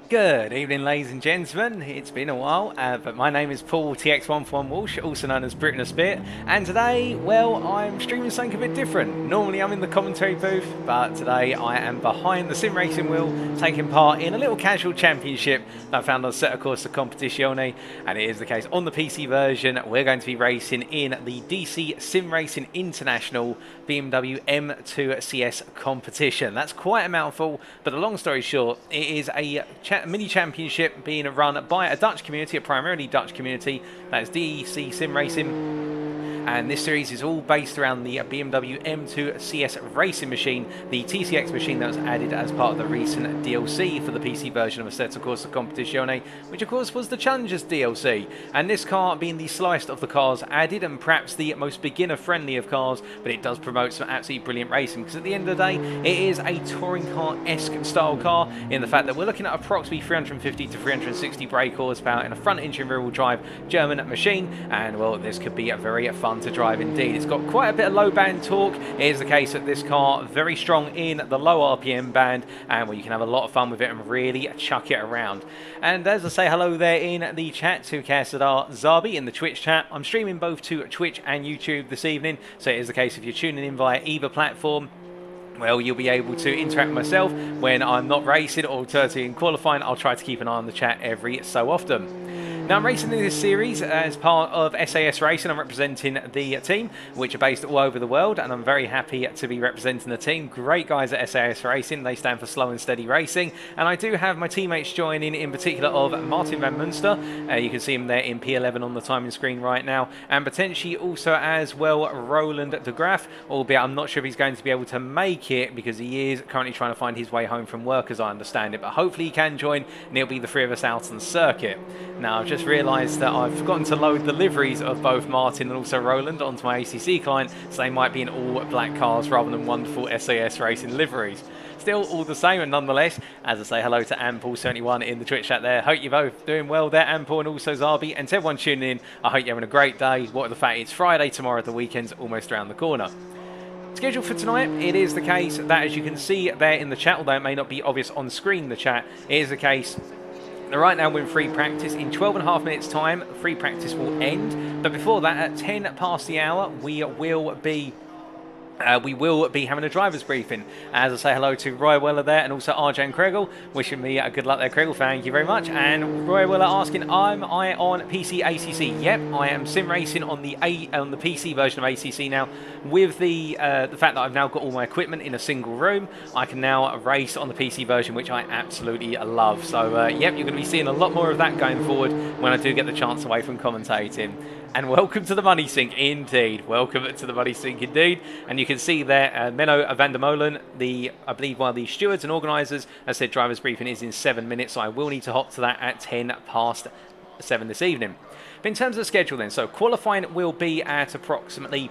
Good evening, ladies and gentlemen. It's been a while, but my name is Paul TX141 Walsh, also known as Britain a Spit, and today, well, I'm streaming something a bit different. Normally I'm in the commentary booth, but today I am behind the sim racing wheel, taking part in a little casual championship that I found on Assetto Corsa Competizione, and it is the case on the PC version. We're going to be racing in the DC-SimRacing International BMW M2 CS competition. That's quite a mouthful, but the long story short, it is a mini championship being run by a Dutch community, a primarily Dutch community, that is DC-SimRacing. And this series is all based around the BMW M2 CS Racing machine, the TCX machine that was added as part of the recent DLC for the PC version of Assetto Corsa Competizione, which of course was the Challengers DLC. And this car being the sliced of the cars added and perhaps the most beginner friendly of cars, but it does promote some absolutely brilliant racing, because at the end of the day it is a touring car-esque style car in the fact that we're looking at approximately 350 to 360 brake horsepower in a front engine rear wheel drive German machine, and well, this could be a very fun to drive indeed. It's got quite a bit of low band torque. It is the case that this car very strong in the low RPM band, and well, you can have a lot of fun with it and really chuck it around. And as I say hello there in the chat to Kassadar Zabi in the Twitch chat, I'm streaming both to Twitch and YouTube this evening, so it is the case if you're tuning in via either platform, well, you'll be able to interact with myself when I'm not racing or alternatively in qualifying. I'll try to keep an eye on the chat every so often. Now, I'm racing in this series as part of SAS Racing. I'm representing the team, which are based all over the world, and I'm very happy to be representing the team. Great guys at SAS Racing. They stand for Slow and Steady Racing. And I do have my teammates joining, in particular of Martin van Munster. You can see him there in P11 on the timing screen right now. And potentially also as well Roland de Graaf, albeit I'm not sure if he's going to be able to make it because he is currently trying to find his way home from work, as I understand it. But hopefully he can join, and it'll be the three of us out on the circuit. Now, I've just realised that I've forgotten to load the liveries of both Martin and also Roland onto my ACC client, so they might be in all black cars rather than wonderful SAS Racing liveries. Still all the same, and nonetheless, as I say hello to Ampul71 in the Twitch chat there, hope you're both doing well there, Ampul and also Zabi, and to everyone tuning in, I hope you're having a great day. What are the fact it's Friday tomorrow, the weekend's almost around the corner. Schedule for tonight, it is the case that, as you can see there in the chat, although it may not be obvious on screen the chat, it is the case right now we're in free practice. In 12.5 minutes time, free practice will end. But before that, at 10 past the hour, we will be having a driver's briefing. As I say hello to Roy Weller there, and also RJ and Kregel, wishing me good luck there, Kregel, thank you very much. And Roy Weller asking, am I on PC ACC? Yep, I am sim racing on the PC version of ACC now. With the fact that I've now got all my equipment in a single room, I can now race on the PC version, which I absolutely love. So yep, you're going to be seeing a lot more of that going forward when I do get the chance away from commentating. And welcome to the Money Sink, indeed. Welcome to the Money Sink, indeed. And you can see there, Menno van der Molen, I believe one of the stewards and organisers, has said driver's briefing is in 7 minutes, so I will need to hop to that at 10 past 7 this evening. But in terms of the schedule then, so qualifying will be at approximately,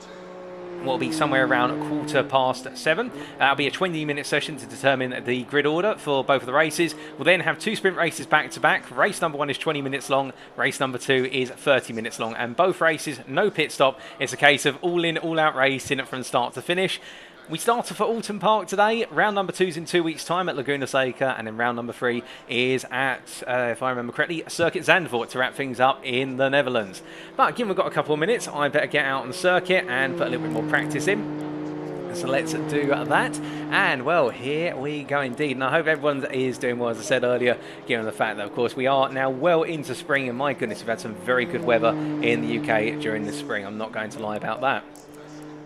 will be somewhere around 7:15. That'll be a 20-minute session to determine the grid order for both of the races. We'll then have two sprint races back to back. Race number 1 is 20 minutes long, race number 2 is 30 minutes long, and both races no pit stop. It's a case of all in, all out racing from start to finish. We started for Oulton Park today. Round number 2 is in 2 weeks' time at Laguna, Seca, and then round number 3 is at, if I remember correctly, circuit Zandvoort to wrap things up in the Netherlands. But given we've got a couple of minutes, I better get out on the circuit and put a little bit more practice in. So let's do that. And well, here we go indeed. And I hope everyone is doing well, as I said earlier, given the fact that, of course, we are now well into spring. And my goodness, we've had some very good weather in the UK during the spring. I'm not going to lie about that.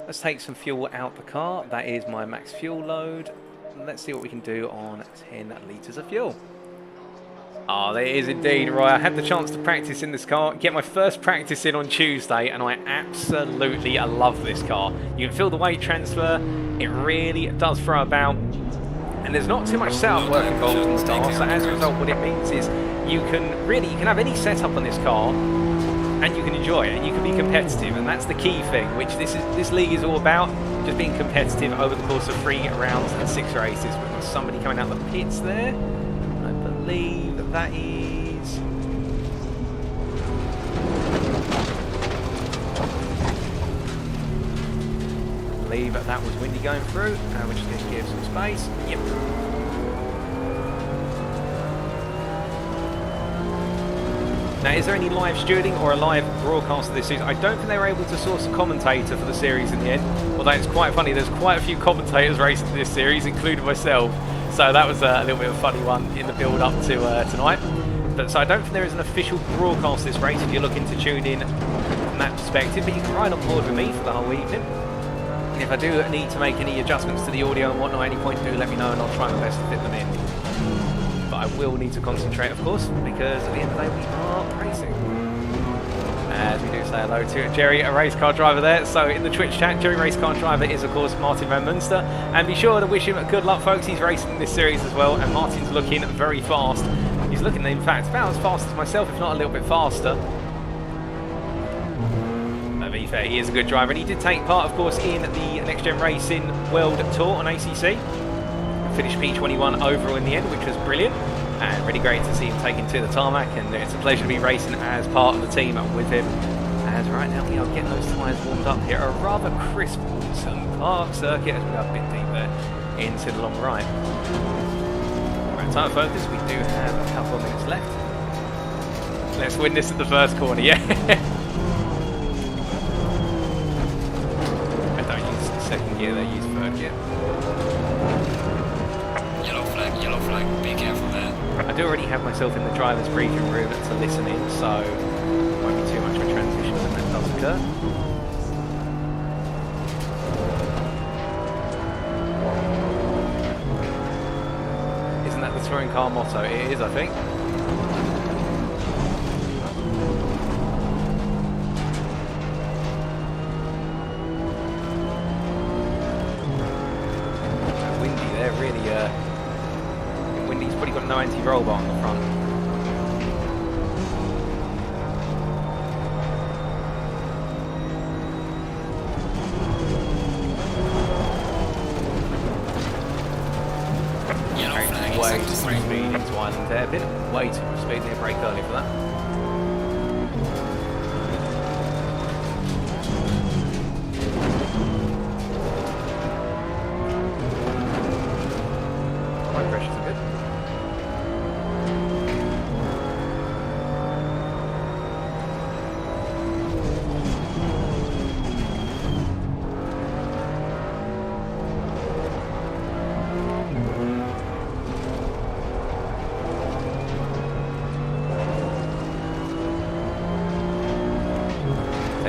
Let's take some fuel out the car. That is my max fuel load. Let's see what we can do on 10 litres of fuel. Oh, there is indeed, right. I had the chance to practice in this car, get my first practice in on Tuesday, and I absolutely love this car. You can feel the weight transfer. It really does throw about. And there's not too much setup work involved in this car, so as a result, what it means is you can have any setup on this car, and you can enjoy it, and you can be competitive, and that's the key thing, which this league is all about, just being competitive over the course of 3 rounds and 6 races. We've got somebody coming out the pits there. I believe that is... I believe that was Windy going through, and we're just going to give some space. Yep. Now, is there any live stewarding or a live broadcast of this series? I don't think they were able to source a commentator for the series in the end. Although it's quite funny, there's quite a few commentators racing this series, including myself. So that was a little bit of a funny one in the build-up to tonight. But so I don't think there is an official broadcast of this race if you're looking to tune in from that perspective. But you can ride on board with me for the whole evening. And if I do need to make any adjustments to the audio and whatnot at any point, do let me know and I'll try my best to fit them in. But I will need to concentrate, of course, because at the end of the day we are racing. As we do say hello to Jerry, a race car driver there. So in the Twitch chat, Jerry race car driver is of course Martin Van Munster. And be sure to wish him good luck, folks. He's racing in this series as well, and Martin's looking very fast. He's looking, in fact, about as fast as myself, if not a little bit faster. To be fair, he is a good driver, and he did take part, of course, in the Next Gen Racing World Tour on ACC. Finished P21 overall in the end, which was brilliant. And really great to see him taking to the tarmac, and it's a pleasure to be racing as part of the team with him. And right now we are getting those tyres warmed up here at a rather crisp Oulton Park circuit as we go a bit deeper into the long right. Right, tyre focus, we do have a couple of minutes left. Let's win this at the first corner, yeah. I don't use second gear, they use third gear. Yellow flag, be careful there. I do already have myself in the driver's briefing room to listen in, so it won't be too much of a transition when that does occur. Isn't that the touring car motto? It is, I think. Windy there, really. Windy's probably got no anti-roll bar on the front. Yellow flag, Way too sector much 3. speed into Island there, a bit way too much speed there, brake early for that.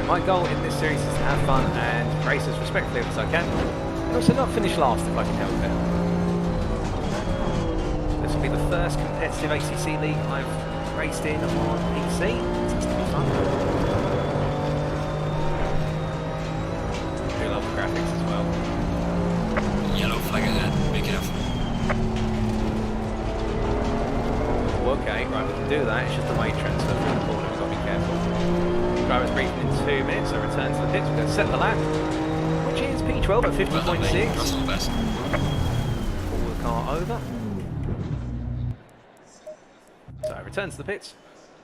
My goal in this series is to have fun and race as respectfully as I can, and also not finish last if I can help it. This will be the first competitive ACC league I've raced in on PC, so it's going to be fun. I do love the graphics as well. Yellow flag ahead, be careful. Okay, right, we can do that. It's just a weight transfer through the corner, we've got to be careful. Driver's briefing in 2 minutes, so return to the pits. We're going to set the lap, which is P12 at 50.6. Pull the car over. So return to the pits.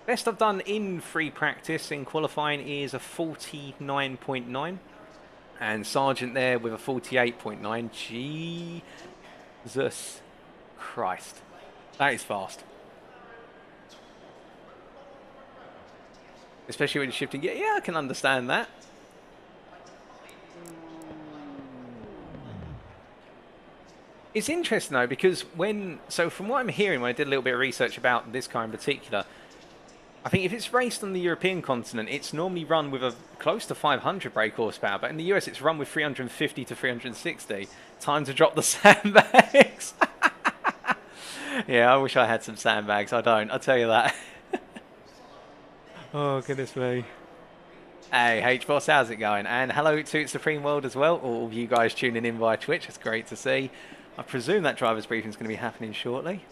Best I've done in free practice in qualifying is a 49.9. And Sargent there with a 48.9. Jesus Christ. That is fast. Especially when you're shifting. Yeah, I can understand that. It's interesting though, because so from what I'm hearing, when I did a little bit of research about this car in particular, I think if it's raced on the European continent, it's normally run with a close to 500 brake horsepower, but in the US it's run with 350 to 360. Time to drop the sandbags. Yeah, I wish I had some sandbags. I don't, I'll tell you that. Oh, goodness me. Hey, H-Boss, how's it going? And hello to Supreme World as well, all of you guys tuning in via Twitch. It's great to see. I presume that driver's briefing is going to be happening shortly.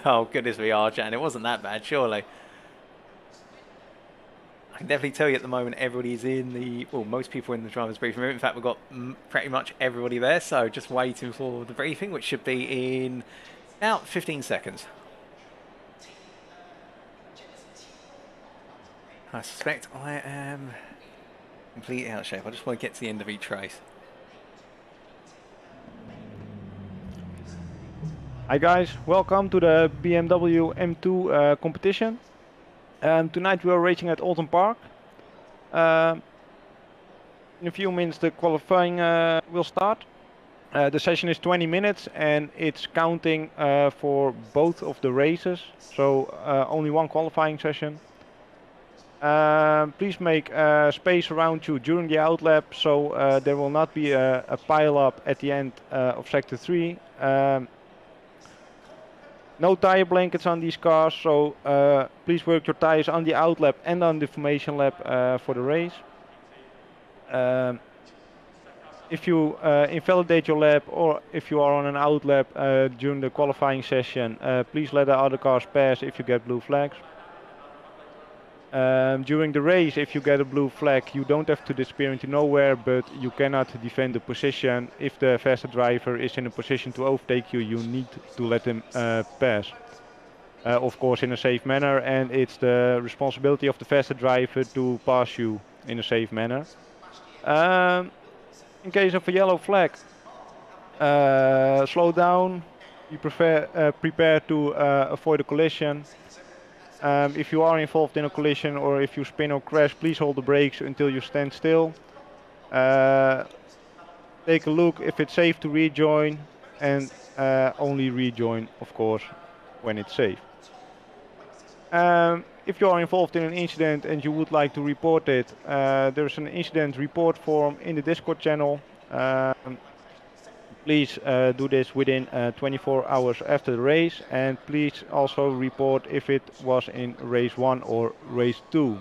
Oh, goodness me, Arjan. It wasn't that bad, surely. I can definitely tell you at the moment everybody's in the... Well, most people are in the driver's briefing room. In fact, we've got pretty much everybody there, so just waiting for the briefing, which should be in about 15 seconds. I suspect I am completely out of shape. I just want to get to the end of each race. Hi guys, welcome to the BMW M2 competition. Tonight we are racing at Oulton Park. Um in a few minutes the qualifying will start. The session is 20 minutes and it's counting for both of the races, so only one qualifying session. Please make space around you during the outlap, so there will not be a pile up at the end of sector 3. No tire blankets on these cars, so please work your tires on the outlap and on the formation lap for the race. If you invalidate your lap or if you are on an outlap during the qualifying session, please let the other cars pass if you get blue flags. During the race, if you get a blue flag, you don't have to disappear into nowhere, but you cannot defend the position. If the faster driver is in a position to overtake you, you need to let him pass. Of course in a safe manner, and it's the responsibility of the faster driver to pass you in a safe manner. In case of a yellow flag, slow down, be prepared to avoid a collision. If you are involved in a collision or if you spin or crash, please hold the brakes until you stand still. Take a look if it's safe to rejoin, and only rejoin, of course, when it's safe. If you are involved in an incident and you would like to report it, there's an incident report form in the Discord channel. Please do this within 24 hours after the race, and please also report if it was in race 1 or race 2.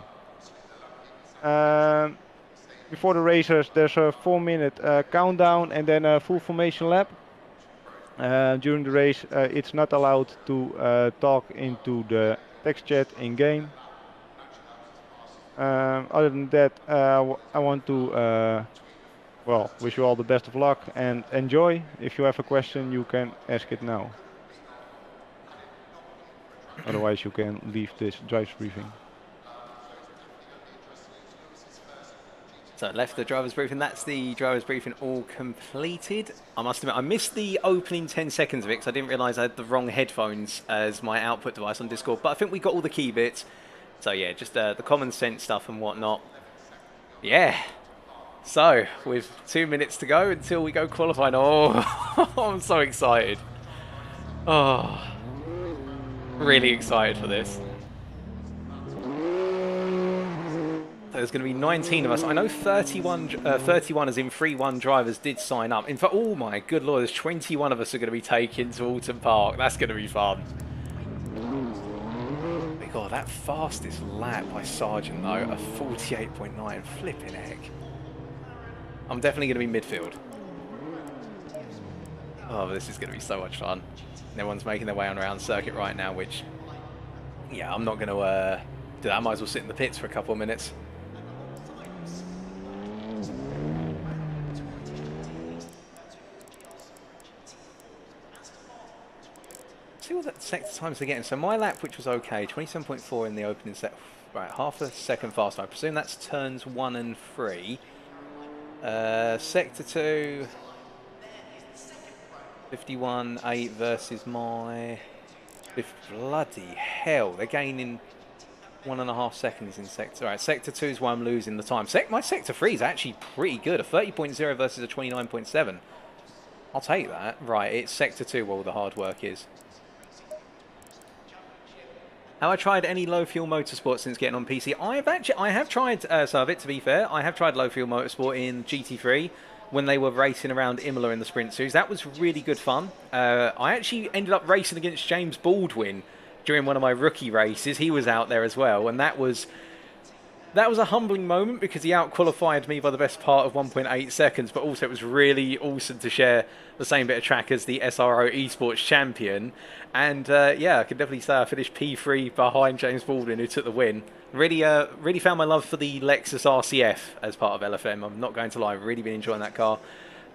Before the racers there's a 4-minute countdown and then a full formation lap. During the race it's not allowed to talk into the text chat in game. Other than that, I want to well, wish you all the best of luck and enjoy. If you have a question, you can ask it now. Otherwise, you can leave this driver's briefing. So left the driver's briefing. That's the driver's briefing all completed. I must admit, I missed the opening 10 seconds of it because I didn't realise I had the wrong headphones as my output device on Discord. But I think we got all the key bits. So yeah, just the common sense stuff and whatnot. Yeah. So, with 2 minutes to go until we go qualifying. Oh, I'm so excited. Oh, really excited for this. There's going to be 19 of us. I know 31 as in 3-1 drivers did sign up. In fact, oh my good lord, there's 21 of us are going to be taken to Oulton Park. That's going to be fun. God, that fastest lap by Sargent though, a 48.9, flipping heck. I'm definitely going to be midfield. Oh, this is going to be so much fun. Everyone's making their way on around circuit right now, which, yeah, I'm not going to do that. I might as well sit in the pits for a couple of minutes. See what that sector times they're getting. So my lap, which was okay, 27.4 in the opening set. Right, half a second faster. I presume that's turns 1 and 3. Sector 2, 51.8 versus my... Bloody hell, they're gaining 1.5 seconds in sector. Alright, sector 2 is why I'm losing the time. My sector 3 is actually pretty good, a 30.0 versus a 29.7. I'll take that. Right, it's sector 2 where all the hard work is. Have I tried any low fuel motorsport since getting on PC? I have tried Servit, to be fair. I have tried low fuel motorsport in GT3 when they were racing around Imola in the Sprint Series. That was really good fun. I actually ended up racing against James Baldwin during one of my rookie races. He was out there as well, and that was a humbling moment because he out-qualified me by the best part of 1.8 seconds, but also it was really awesome to share the same bit of track as the SRO Esports champion. And yeah, I can definitely say I finished P3 behind James Baldwin, who took the win. Really found my love for the Lexus RCF as part of LFM. I'm not going to lie, I've really been enjoying that car.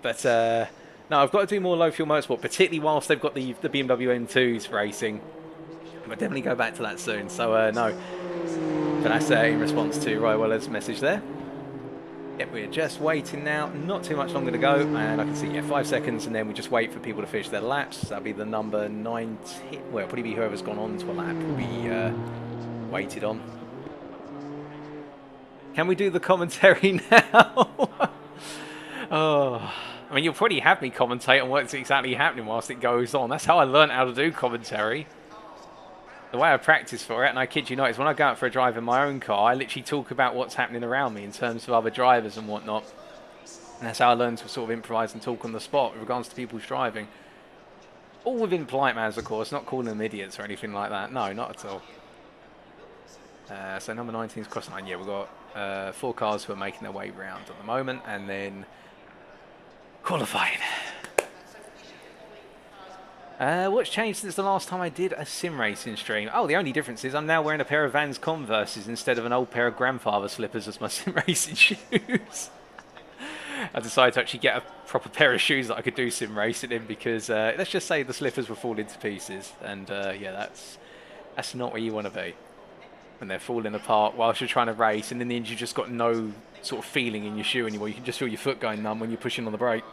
But no, I've got to do more low fuel motorsport, particularly whilst they've got the BMW M2s racing. I'll definitely go back to that soon. So no. But that's in response to Ryweller's message there. Yep, we're just waiting now. Not too much longer to go, and I can see, yeah, 5 seconds, and then we just wait for people to finish their laps. That'll be the number 19. Well, it'll probably be whoever's gone on to a lap will be waited on. Can we do the commentary now? Oh, I mean, you'll probably have me commentate on what's exactly happening whilst it goes on. That's how I learned how to do commentary. The way I practice for it, and I kid you not, is when I go out for a drive in my own car, I literally talk about what's happening around me in terms of other drivers and whatnot. And that's how I learned to sort of improvise and talk on the spot with regards to people's driving. All within polite manners, of course, not calling them idiots or anything like that. No, not at all. So number 19 is cross line. Yeah, we've got 4 cars who are making their way round at the moment, and then qualifying. What's changed since the last time I did a sim racing stream? Oh, the only difference is I'm now wearing a pair of Vans Converses instead of an old pair of grandfather slippers as my sim racing shoes. I decided to actually get a proper pair of shoes that I could do sim racing in because let's just say the slippers were falling to pieces, and yeah, that's not where you want to be when they're falling apart whilst you're trying to race, and in the end you've just got no sort of feeling in your shoe anymore. You can just feel your foot going numb when you're pushing on the brake.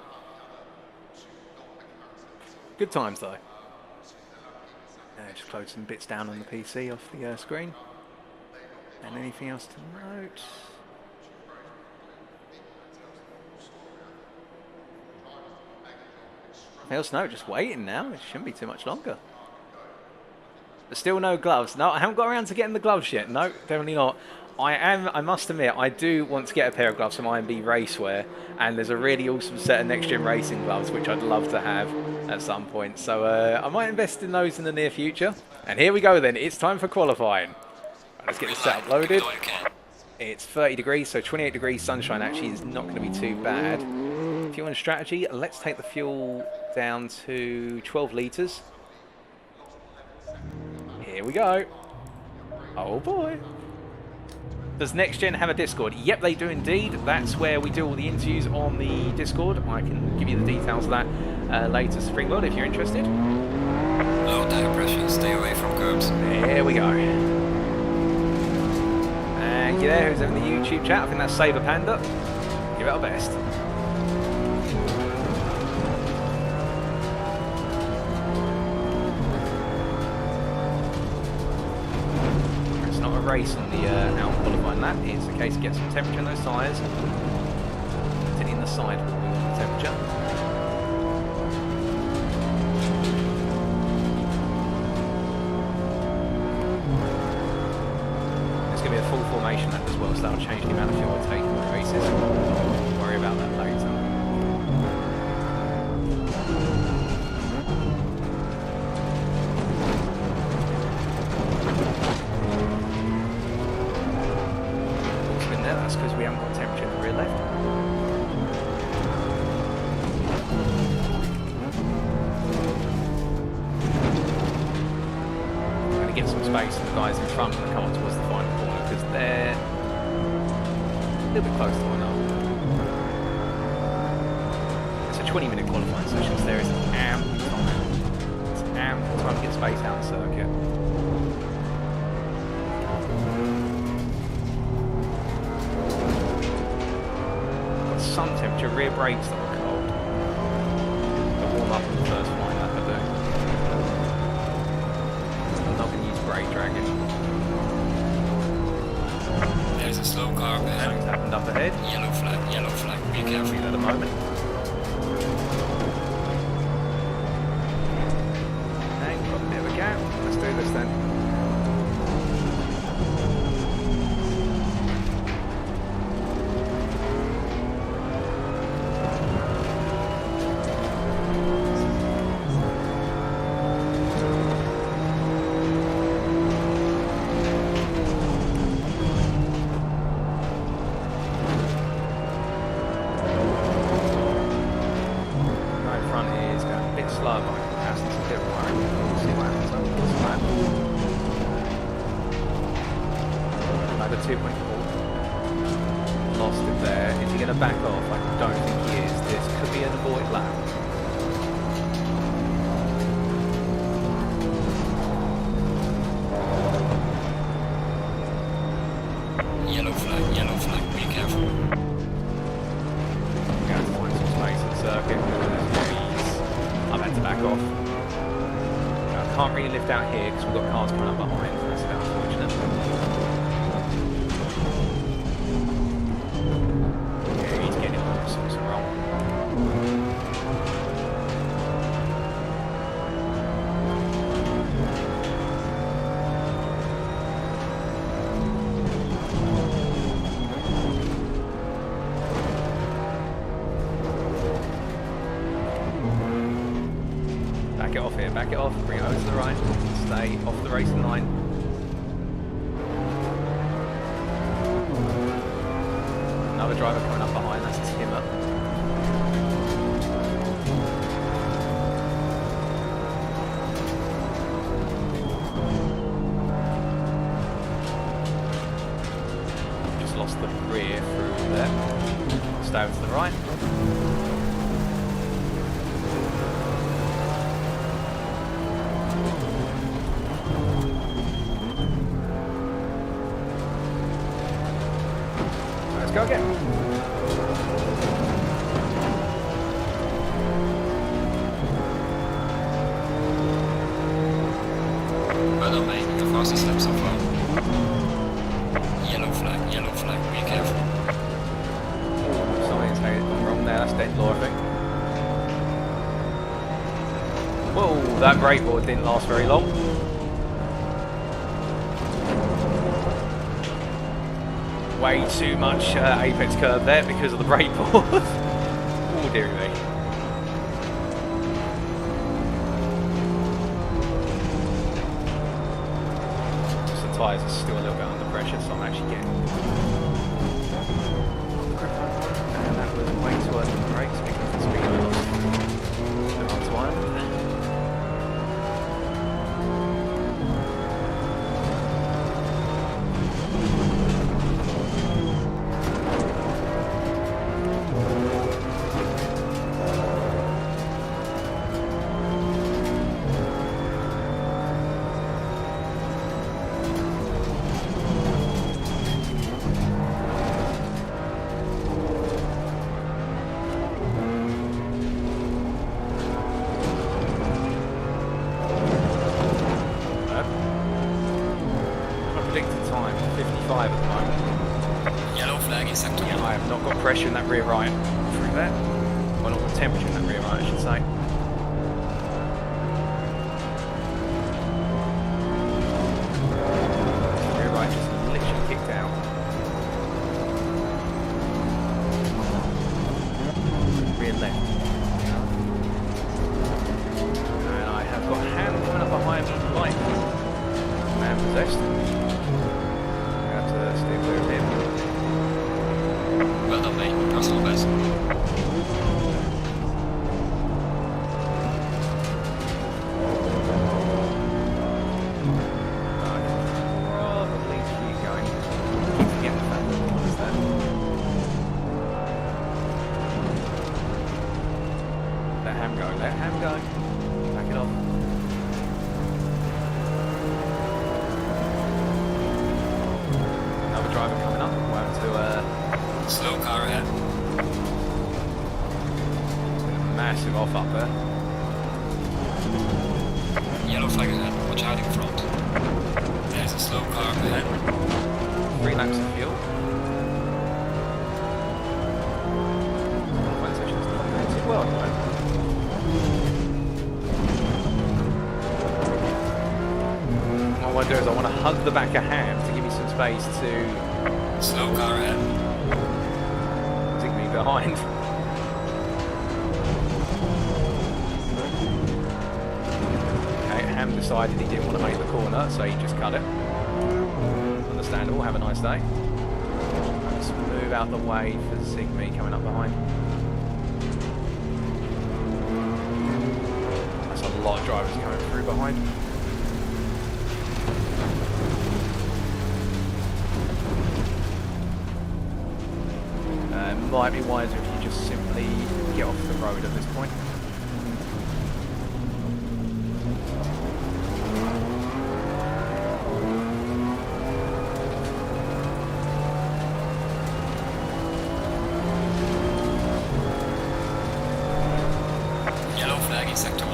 Good times though. Just close some bits down on the PC off the screen. And anything else to note? Anything else to note? Just waiting now. It shouldn't be too much longer. But still no gloves. No, I haven't got around to getting the gloves yet. No, definitely not. I must admit, I do want to get a pair of gloves from IMB Racewear, and there's a really awesome set of next-gen racing gloves, which I'd love to have at some point. So I might invest in those in the near future. And here we go then, it's time for qualifying. Right, let's get this setup loaded. It's 30 degrees, so 28 degrees sunshine actually is not going to be too bad. Fuel and strategy, let's take the fuel down to 12 litres. Here we go. Oh boy. Does Next Gen have a Discord? Yep, they do indeed. That's where we do all the interviews on the Discord. I can give you the details of that later, Springworld, if you're interested. Low tire pressure, stay away from curbs. There we go. And you there, who's in the YouTube chat? I think that's Saber Panda. Give it our best. Race on the out qualifying lap. It's a case of get some temperature in those tyres. Sitting in the side wall with the temperature. There's going to be a full formation lap as well, so that'll change the amount of fuel we're taking in the races. Don't worry about that later. That's because we haven't got temperature in the rear left. I'm going to get some space for the guys in front when they come on towards the final corner because they're a little bit close to one another. It's a 20-minute qualifying session, so there is ample time. It's ample time to get space out of the circuit. Sun temperature, rear brakes that were cold. They'll warm up in the first line lap, I do. I'm not going to use brake dragging. There's a slow car behind. Something's happened up ahead. Yellow flag, be careful. See that at the moment. And got a bit of a gap. Let's do this then. can't really lift out here because we've got cars coming up behind. That's a bit unfortunate. Yeah, he's getting all sorts of wrong. Back it off here, back it off, bring it over to the right, stay off the racing line. Another driver coming up behind, that's Timmer. Just lost the rear through there. Stay over to the right. Go again. Well done, mate. The fastest lap so far. Yellow flag, be careful. Something's gone wrong there, that's dead law, I think. Whoa, that brake board didn't last very long. Way too much apex curve there because of the brake board. Oh dearie me. So the tyres are still a little bit under pressure, so I'm actually getting and that was way too early on the brakes because the speed I lost. And onto one. Time 55 at the moment. Yellow flag in sector 1. I have not got pressure in that rear right through that. Well, not got temperature in that rear right, I should say. Rear right just literally kicked out. Rear left. And I have got a hand coming up behind me, like man possessed. Stay clear of him. Well done, mate. Personal best. Probably keep going. Keep getting the fact that what is that? Let him go, let him go. Back it off. Driver coming up, we'll have to slow car ahead. Massive off up there. Yellow flag ahead, watch out in front. There's a slow car ahead. 3 laps of fuel. Qualifying session's not going too well at the moment. What I want to do is I want to hug the back of Ham to give me some space to slow car ahead. Zig me behind. Okay, Ham decided he didn't want to make the corner, so he just cut it. Understandable, have a nice day. Let's move out the way for Zig me coming up behind. That's a lot of drivers coming through behind. Might be wiser if you just simply get off the road at this point. Yellow flag in sector 1.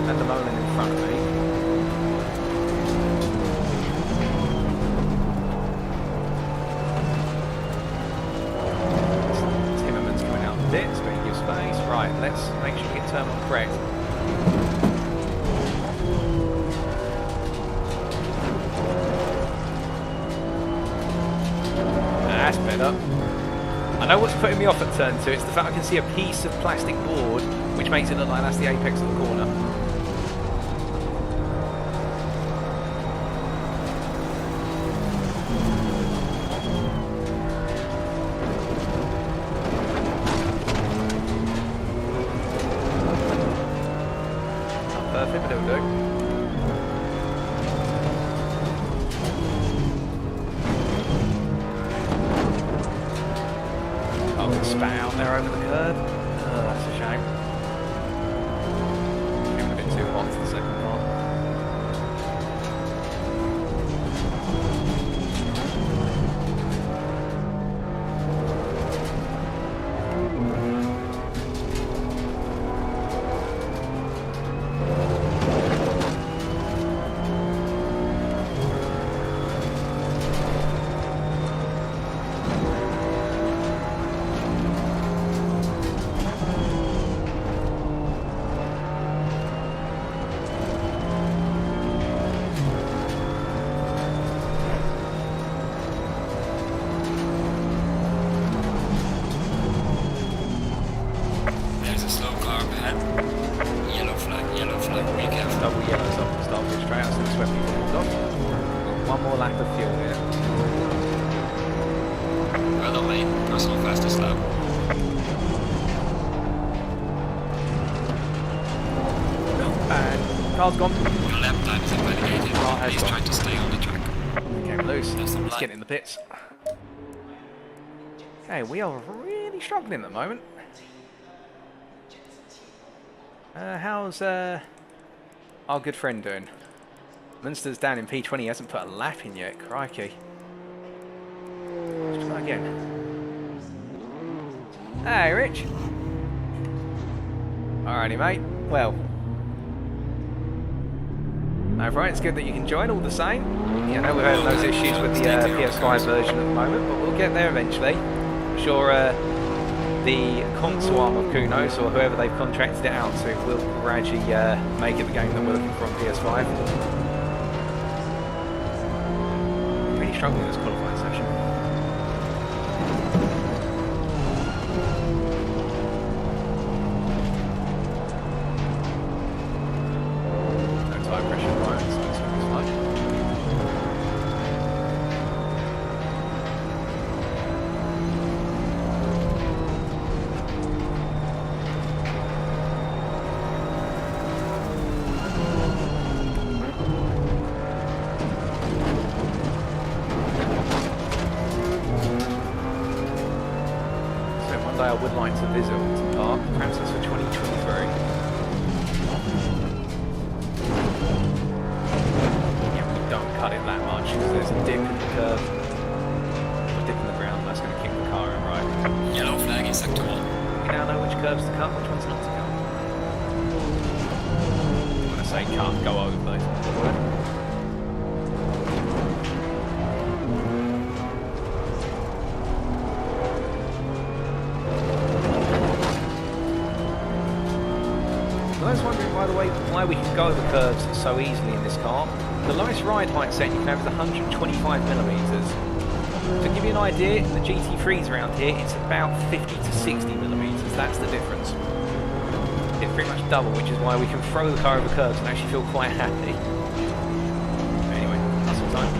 And the Molen in front of me. Timmerman's coming out of the pits, but he gives space. Right, let's make sure we get turn one correct. That's better. I know what's putting me off at turn 2, it's the fact I can see a piece of plastic board which makes it look like that's the apex of the corner. Not perfect, but it'll do. Spat out there over the curb. Oh, that's a shame. Getting a bit too hot for the second part. Car's gone. Your lap time is invalidated. Please try to stay on the track. Okay, loose. Let's get in the pits. Okay, we are really struggling at the moment. How's our good friend doing? Munster's down in P20. He hasn't put a lap in yet. Crikey. Let's try again. Hey, Rich. Alrighty, mate. Well. Right, it's good that you can join all the same. Yeah, I know we're having those issues with the PS5 version at the moment, but we'll get there eventually. I'm sure the console arm of Kunos, or whoever they've contracted it out to, will gradually make it the game that we're looking for on PS5. Really struggling in this qualifying session. I would like to visit Oulton Park, perhaps it's for 2023. Yeah, we don't cut it that much because there's a dip in the curve, a dip in the ground, that's going to kick the car in right. Yellow flag in sector 1. We now know which curves to cut, which ones not to cut. When I say cut, go over those. I was wondering, by the way, why we can go over curves so easily in this car. The lowest ride height set you can have is 125mm. To give you an idea, in the GT3s around here, it's about 50 to 60mm. That's the difference. It's pretty much double, which is why we can throw the car over curves and actually feel quite happy. Anyway, that's all time.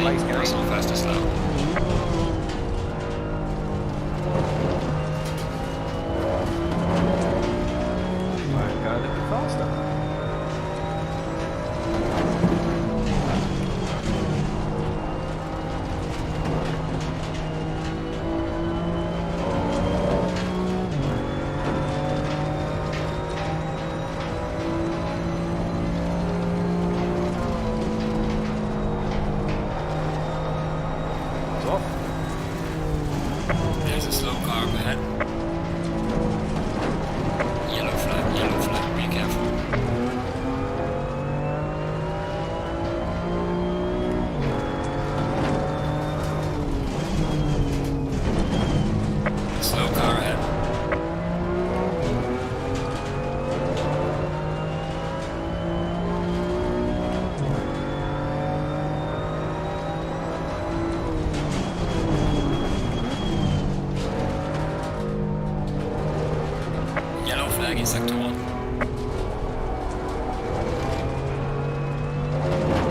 place going. Russell fast or slow? Right, go a little bit faster. There's a slow car up ahead. Yellow flag, be careful. Slow car ahead. Yellow flag in sector 1.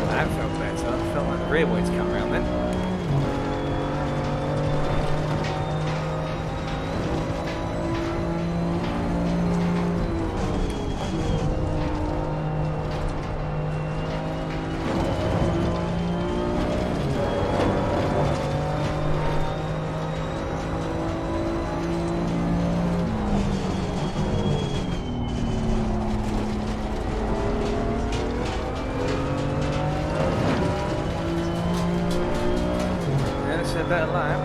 That felt better. I felt like the rear wheels come around then. That's a better lap.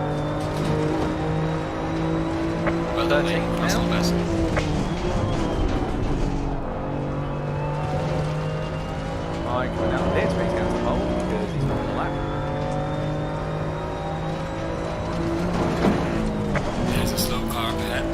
Well done, 13 mate. Russell now. best. Right, coming out of this, but he's going to hold because he's not on the lap. There's a slow car up ahead.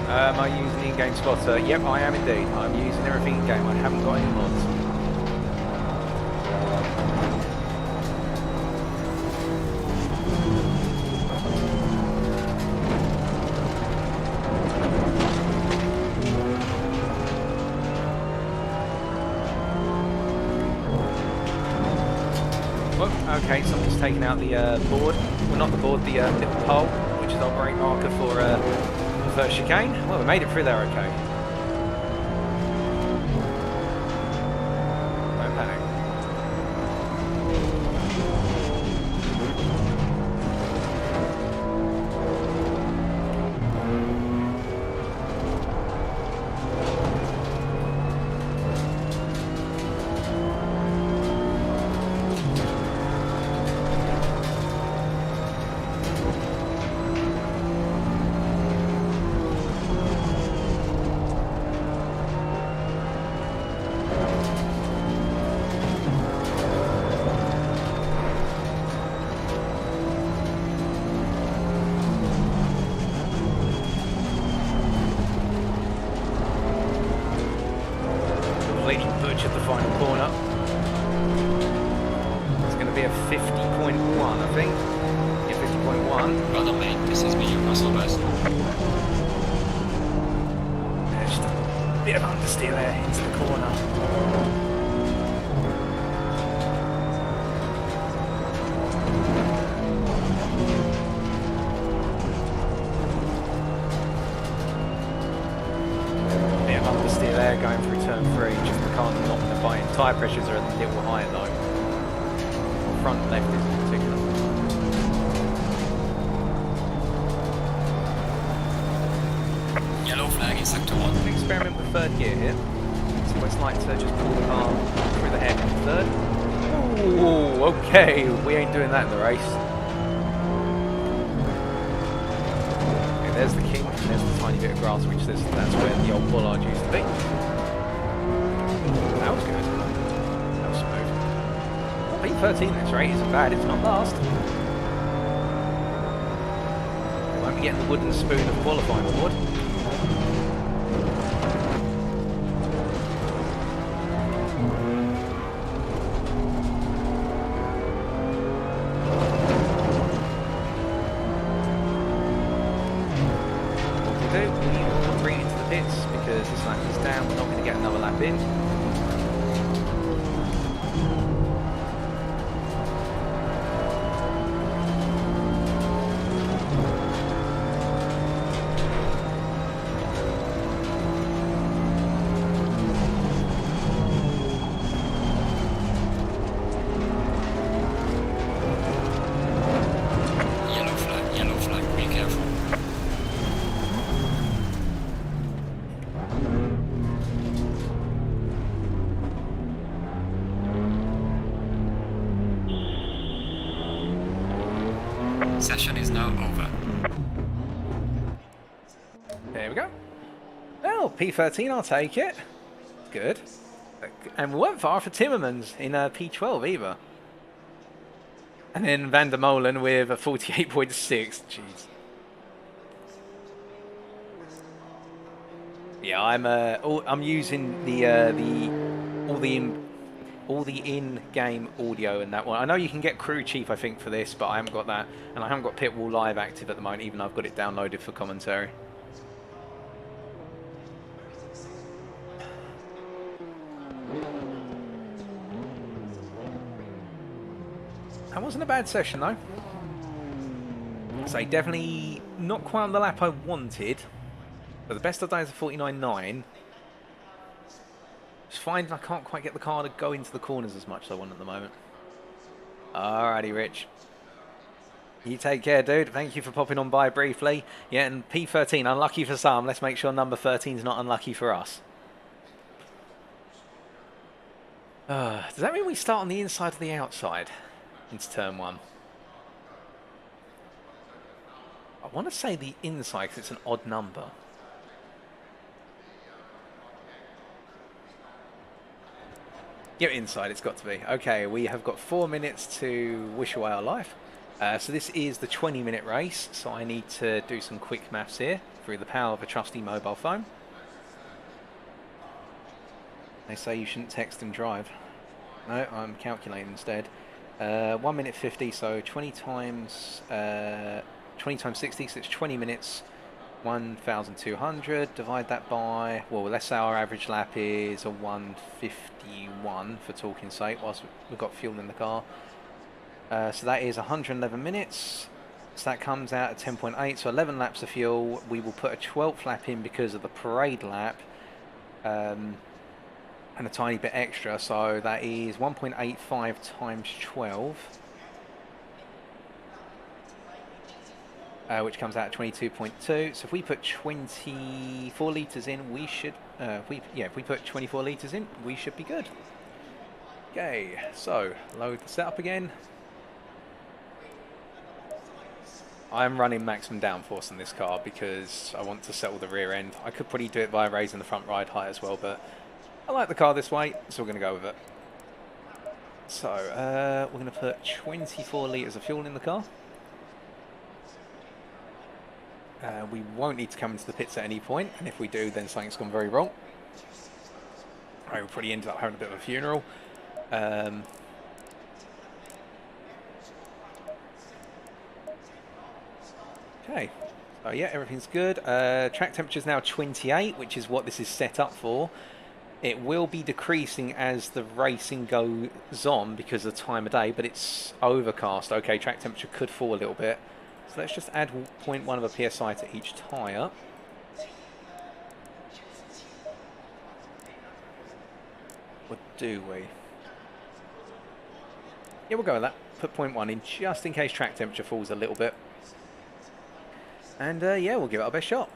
Am I using the in-game spotter? Yep, I am indeed. I'm using everything in-game. I haven't got any mods. Well, okay, someone's taken out the board. Well, not the board, the little pole, which is our brake marker for first chicane. Well, we made it through there okay. Don't panic. Completely butchered the final corner. It's going to be a 50.1, I think. Yeah, 50.1. Well done, mate. This has been your Russell best. There's just a bit of understeer there into the corner. Bit of understeer there going through turn 3. Just the car not going to buy in. Tyre pressures are a little higher though. Front left is in particular. Yellow flag in sector 1. Experiment with third gear here. So it's like to just pull the car through the hairpin third. Ooh, okay, we ain't doing that in the race. Okay, there's the kink, and there's the tiny bit of grass, which that's where the old bollard used to be. That was good. That was smooth. P13 in this race isn't bad, it's not last. We won't be getting the wooden spoon of qualifying award. What we do, we will bring it to the pits. lap in. Yellow flag, be careful. Session is now over. There we go. Well, P13, I'll take it. Good. And we weren't far for Timmermans in P12 either. And then Van der Molen with a 48.6. Jeez. Yeah, I'm using all the in-game audio and that one. I know you can get crew chief, I think, for this, but I haven't got that, and I haven't got Pitwall Live active at the moment, even though I've got it downloaded for commentary. That wasn't a bad session though. So definitely not quite on the lap I wanted, but the best I've done is a 49.9. Just finding I can't quite get the car to go into the corners as much as I want at the moment. Alrighty, Rich. You take care, dude. Thank you for popping on by briefly. Yeah, and P13, unlucky for some. Let's make sure number 13 is not unlucky for us. Does that mean we start on the inside or the outside into turn one? I want to say the inside because it's an odd number. Yeah, inside it's got to be. Okay, we have got 4 minutes to wish away our life. So this is the 20-minute race, so I need to do some quick maths here through the power of a trusty mobile phone. They say you shouldn't text and drive. No, I'm calculating instead. 1 minute 50, so 20 times 60, so it's 20 minutes, 1,200. Divide that by, well, let's say our average lap is a 151 for talking sake, whilst we've got fuel in the car. So that is 111 minutes. So that comes out at 10.8, so 11 laps of fuel. We will put a 12th lap in because of the parade lap. And a tiny bit extra, so that is 1.85 times 12, which comes out at 22.2. So if we put 24 litres in, we should, if we put 24 litres in, we should be good. Okay, so load the setup again. I'm running maximum downforce on this car because I want to settle the rear end. I could probably do it by raising the front ride height as well, but I like the car this way, so we're going to go with it. So, we're going to put 24 litres of fuel in the car. We won't need to come into the pits at any point, and if we do, then something's gone very wrong. We'll probably end up having a bit of a funeral. Okay, so yeah, everything's good. Track temperature is now 28, which is what this is set up for. It will be decreasing as the racing goes on because of the time of day, but it's overcast. Okay, track temperature could fall a little bit. So let's just add 0.1 of a PSI to each tyre. What do we? Yeah, we'll go with that. Put 0.1 in just in case track temperature falls a little bit. And yeah, we'll give it our best shot.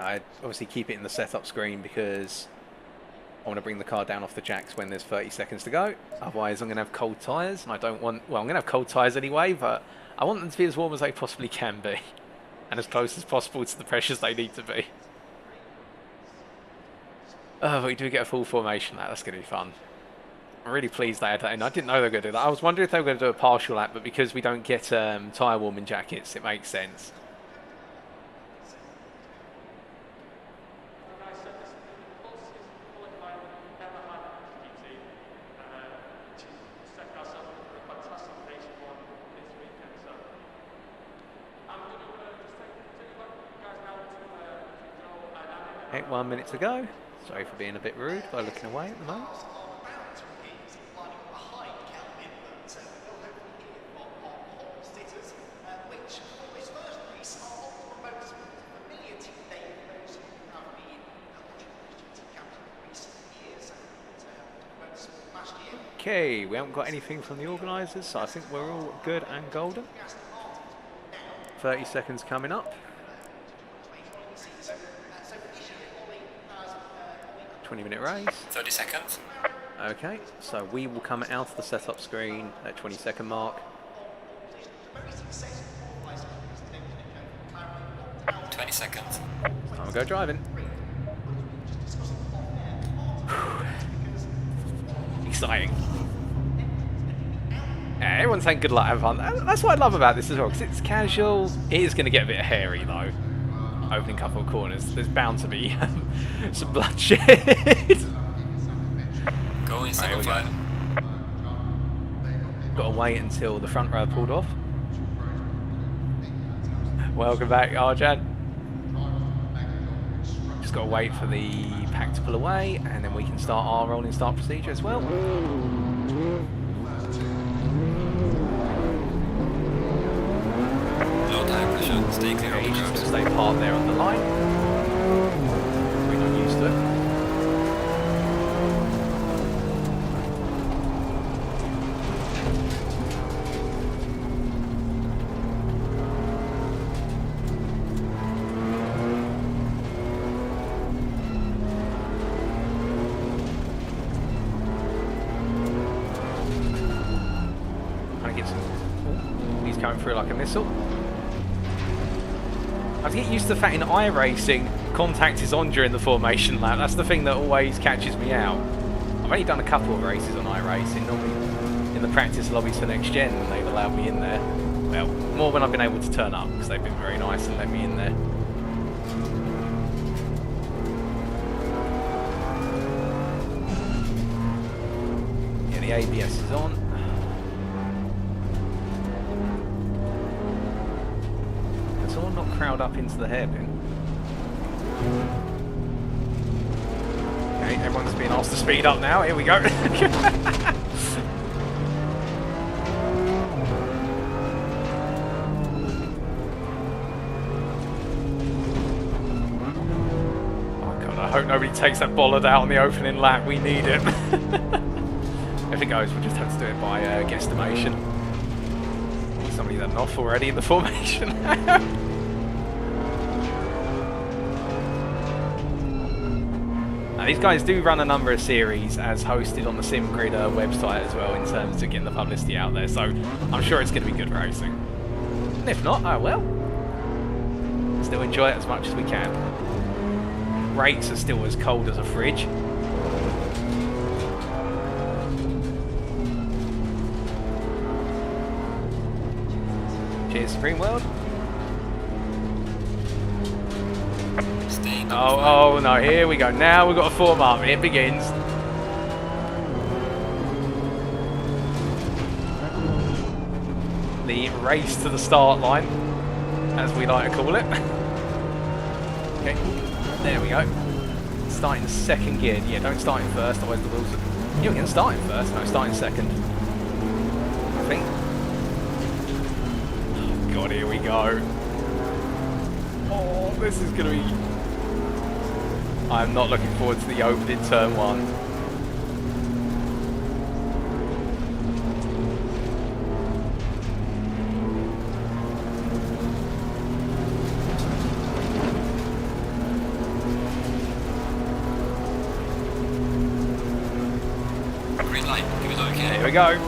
I obviously keep it in the setup screen because I want to bring the car down off the jacks when there's 30 seconds to go. Otherwise, I'm going to have cold tyres, and I don't want... Well, I'm going to have cold tyres anyway, but I want them to be as warm as they possibly can be. And as close as possible to the pressures they need to be. Oh, but we do get a full formation. That's going to be fun. I'm really pleased they had that in. I didn't know they were going to do that. I was wondering if they were going to do a partial lap, but because we don't get tyre warming jackets, it makes sense. Okay, 1 minute to go. Sorry for being a bit rude by looking away at the moment. Okay, we haven't got anything from the organisers, so I think we're all good and golden. 30 seconds coming up. 20-minute race. 30 seconds. Okay, so we will come out of the setup screen at 20-second mark. 20 seconds. Time to go driving. Exciting. Yeah, everyone's saying good luck, have fun. That's what I love about this as well, because it's casual. It is going to get a bit hairy though. Opening couple of corners, there's bound to be some bloodshed. Go in single file. Got to wait until the front row pulled off. Welcome back, Arjan. Just got to wait for the pack to pull away, and then we can start our rolling start procedure as well. Low tire pressure, stay clear of the Just curbs. gonna stay parked there on the line. We're not used to it. He's coming through like a missile. I have to get used to the fact in iRacing, contact is on during the formation lap. That's the thing that always catches me out. I've only done a couple of races on iRacing, normally in the practice lobbies for next gen, and they've allowed me in there. Well, more when I've been able to turn up, because they've been very nice and let me in there. Yeah, the ABS is on. Not crowd up into the hairpin. Okay, everyone's being asked to speed up now. Here we go. Oh god, I hope nobody takes that bollard out on the opening lap. We need it. If it goes, we'll just have to do it by guesstimation. Somebody's had an off already in the formation. These guys do run a number of series as hosted on the SimGrid website as well in terms of getting the publicity out there, so I'm sure it's going to be good racing. And if not, oh well. Still enjoy it as much as we can. Brakes are still as cold as a fridge. Cheers, Supreme World. Oh no, here we go. Now we've got to form up. It begins. The race to the start line, as we like to call it. Okay, there we go. Starting second gear. Yeah, don't start in first, otherwise the wheels are... You can start in first. No, start in second. I think. Oh god, here we go. Oh, this is going to be... I'm not looking forward to the opening turn one. Green light, give it okay. Here we go.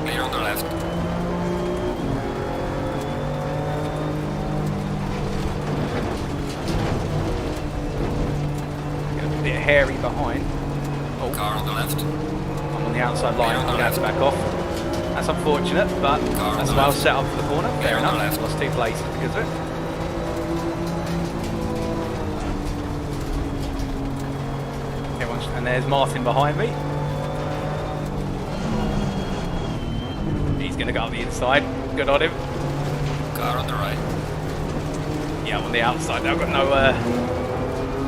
Clear on the left. Getting a bit hairy behind. Oh, Car on the left. I'm on the outside line. I'm going to have to back off. That's unfortunate, but that's well set up for the corner. Fair enough. Lost 2 places because of it. And there's Martin behind me. going to go on the inside. Good on him. Car on the right. Yeah, I'm on the outside. I've got no...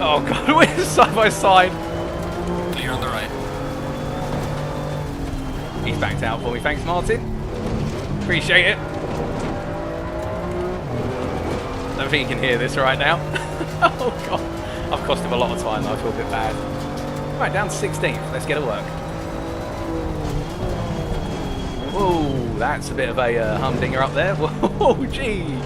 Oh god, we're side by side. Clear on the right. He's backed out for me. Thanks, Martin. Appreciate it. I don't think you can hear this right now. Oh god. I've cost him a lot of time though. I feel a bit bad. Right, down to 16th. Let's get to work. Whoa, that's a bit of a humdinger up there. Whoa, gee.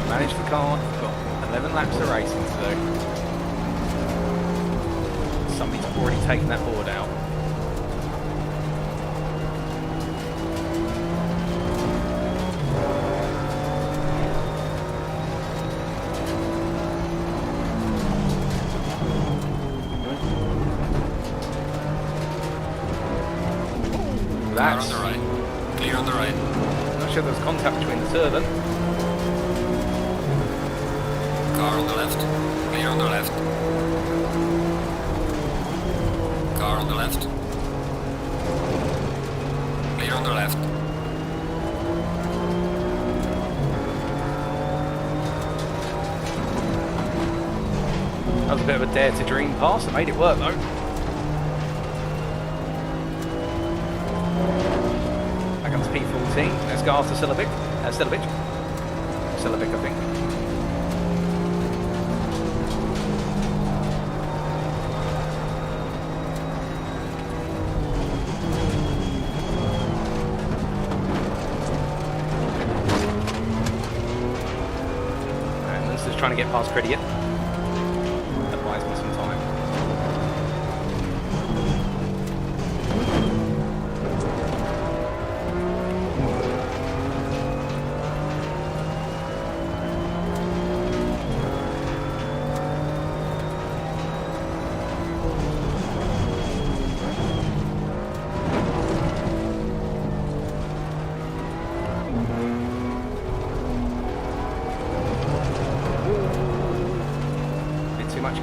Managed the car. Got 11 laps of racing to do. Somebody's already taken that board out. Car on the right. Clear on the right. Not sure there's contact between the two of them. Car on the left. Clear on the left. Car on the left. Clear on the left. That was a bit of a dare to dream pass. It made it work though. Back up to P14. Let's go after Silovic. Silovic, I think. Trying to get past Crediot. That buys me some time.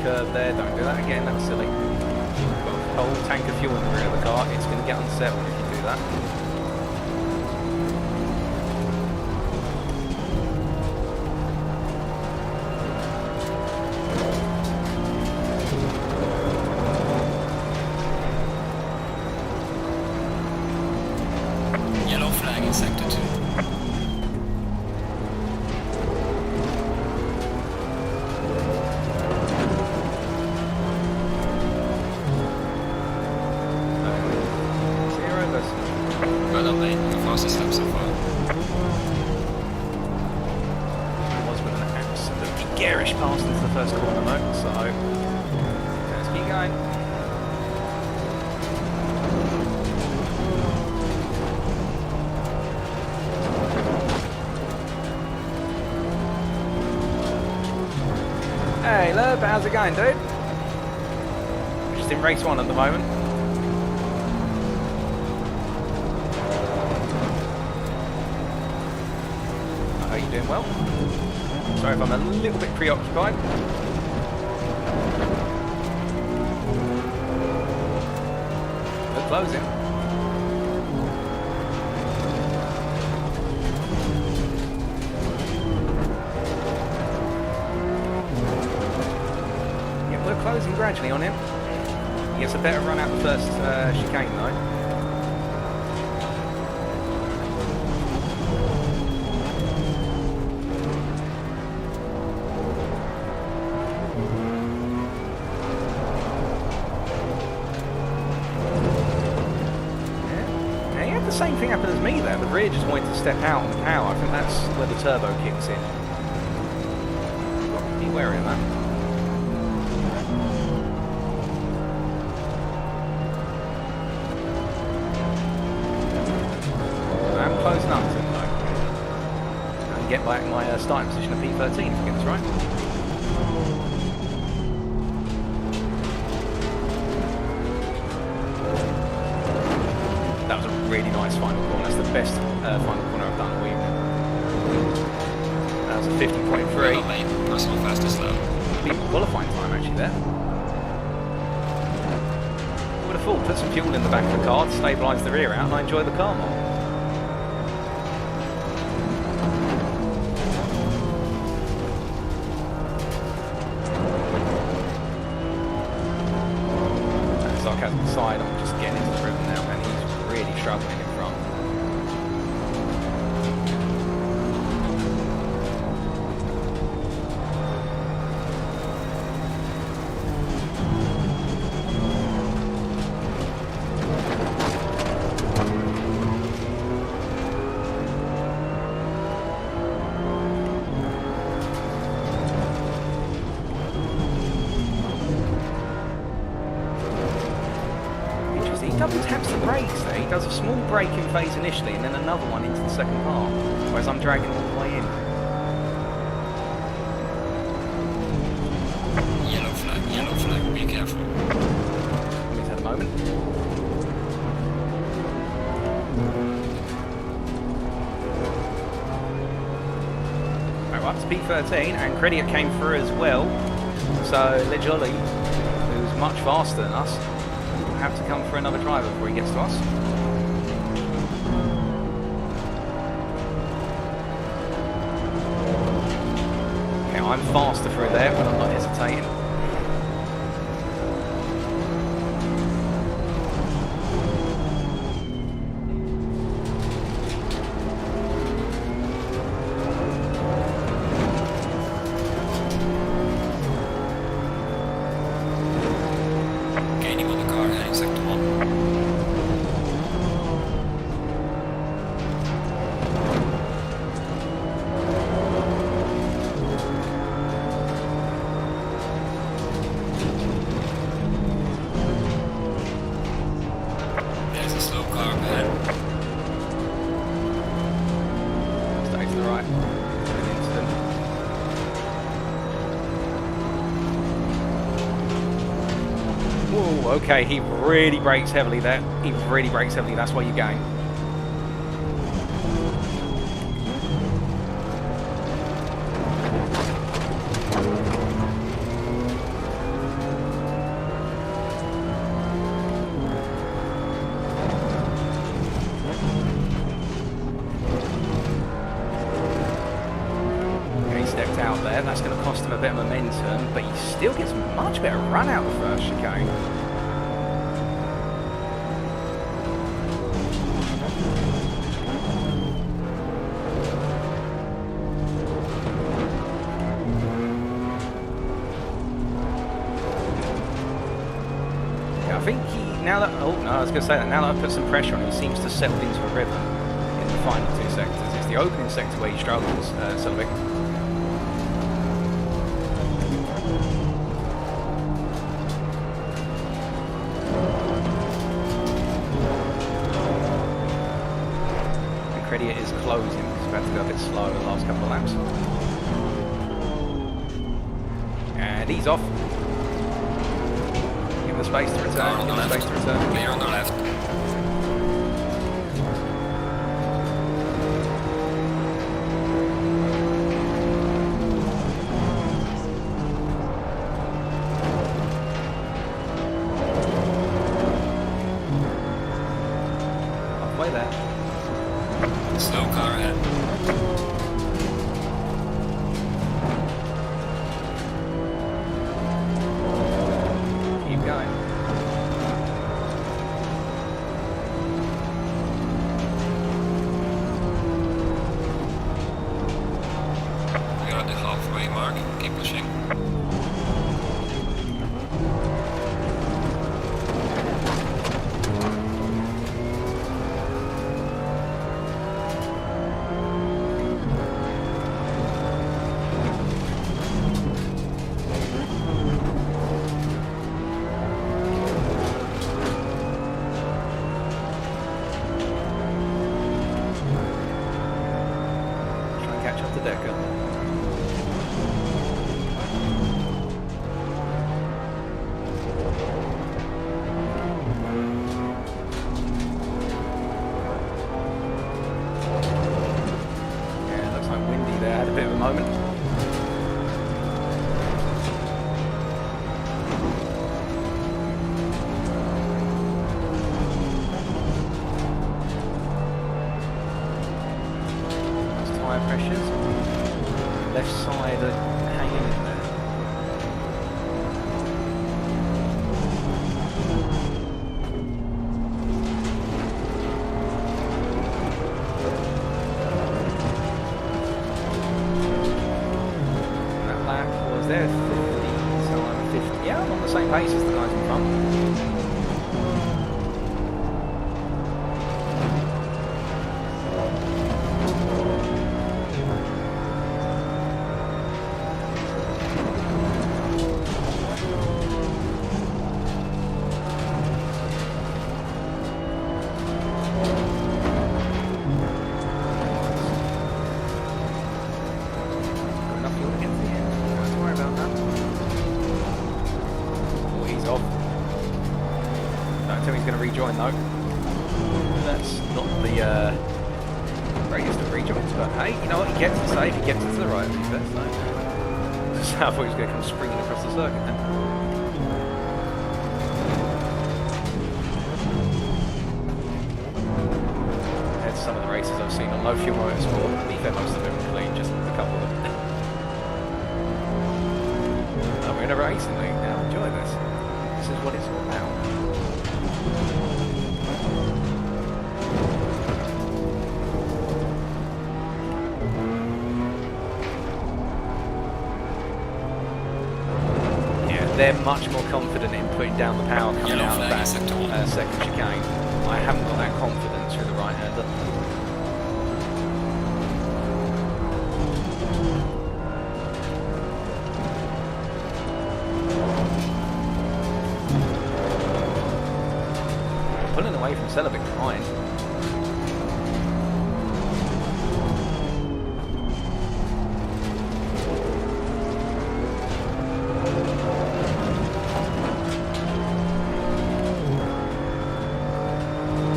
Curve there, don't do that again, that was silly. Got a whole tank of fuel in the rear of the car, it's going to get unsettled if you do that. Yellow flag in sector 2. Fastest lap so far. It was with an absolutely garish pass into the first corner though, so let's keep going. Hey Lurb, how's it going, dude? Just in race 1 at the moment. Doing well. Sorry if I'm a little bit preoccupied. We're closing. Yeah, we're closing gradually on him. He gets a better run out the first chicane though. Same thing happened as me there. The rear just wanted to step out on the power. I think that's where the turbo kicks in. Got to be wary of that. I'm closing up to him though. And get back my starting position at P13 if I get this right. That was a really nice final corner. That's the best final corner I've done all evening. That was a 50.3. Not late, personal fastest lap. Beat qualifying time actually there. Would have thought, put some fuel in the back of the car to stabilise the rear out and I enjoy the car more. Sarcasm aside, I'm just getting into the rhythm now and he's really struggling in front. He double taps the brakes there. He does a small braking phase initially and then another one into the second part, whereas I'm dragging all the way in. Yellow flag, be careful. Give me a moment. Right, well, it's P13 and Credit came through as well. So Lejoli, who's much faster than us, have to come for another driver before he gets to us. Okay, I'm faster through there, but I'm not hesitating. Okay, he really brakes heavily there. He really brakes heavily, that's why you gain. Okay, he stepped out there, that's going to cost him a bit of momentum, but he still gets a much better run out the first chicane. I think now that, oh no, I was going to say that, now that I've put some pressure on him, he seems to settle into a rhythm in the final two sectors. It's the opening sector where he struggles, Sylvie. And Credit is closing, he's about to go a bit slow the last couple of laps. And he's off. Space to return, on the left. space to return. Clear on the left. Halfway there. Slow car ahead. Going. We are at the halfway mark. Keep pushing. Moment. tyre pressures. Left side hanging in there. And that lap was there 50, so I'm 50. Yeah, I'm on the same pace as the guys in front. Rejoin though. That's not the greatest of rejoins, but hey, you know what? He kept it safe. He kept it to the right of his best. So I thought he was going to come springing across the circuit then. Compared to some of the races I've seen on low fuel motorsport, to be fair, most of them are clean, just a couple of them. Oh, we're in a racing league now. Enjoy this. This is what it's all about. They're much more confident in putting down the power coming out of that second chicane. I haven't got that confidence through the right-hander. Pulling away from Celebic behind.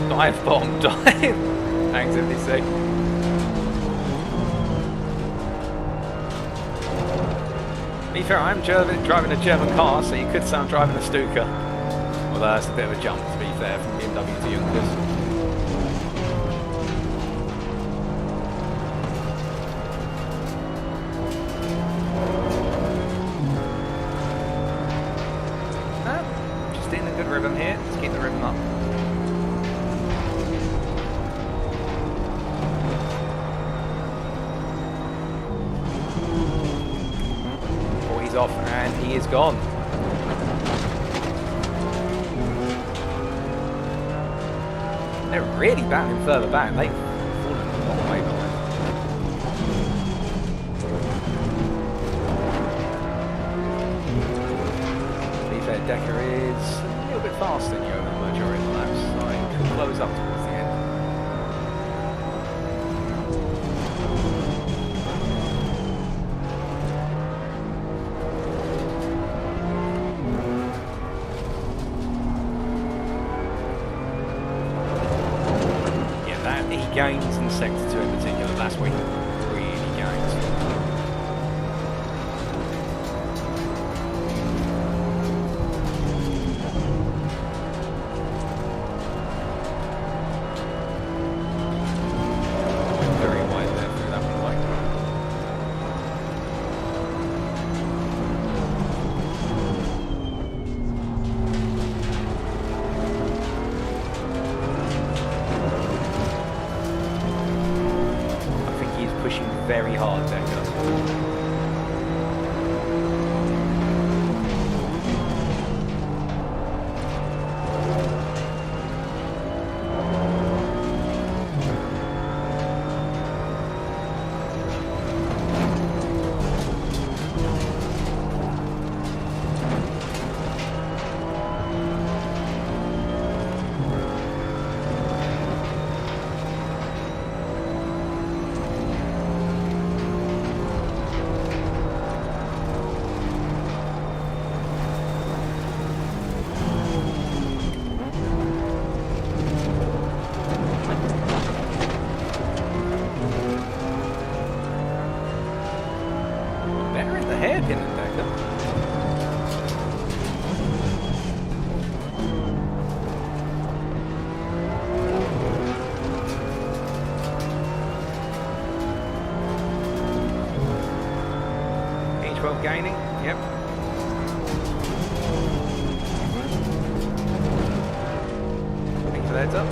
Dive bomb, dive! Thanks, NBC. To be fair, I'm driving a German car, so you could say I'm driving a Stuka. Although that's a bit of a jump, to be fair, from BMW to Junkers. Just in a good rhythm here. Let's keep the rhythm up. Off and he is gone. They're really battling further back. They've fallen a long way behind. To be fair, Decker is a little bit faster than you over the majority of the laps, so he could close up towards the end. Gains in Sector 2 in particular last week. Really gains. Went very wide there through that one way. Pushing very hard, Decker. 12 gaining. Yep. Thanks for the heads up.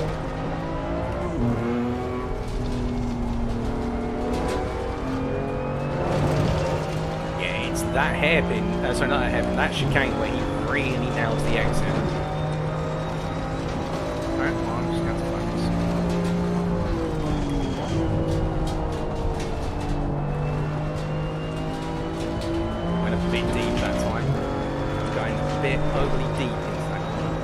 Yeah, it's that hairpin. Sorry, not that hairpin. That chicane where he really nails the exit. Alright, well, I'm just going to focus. Went a bit deep that time. I'm going a bit overly deep into that corner.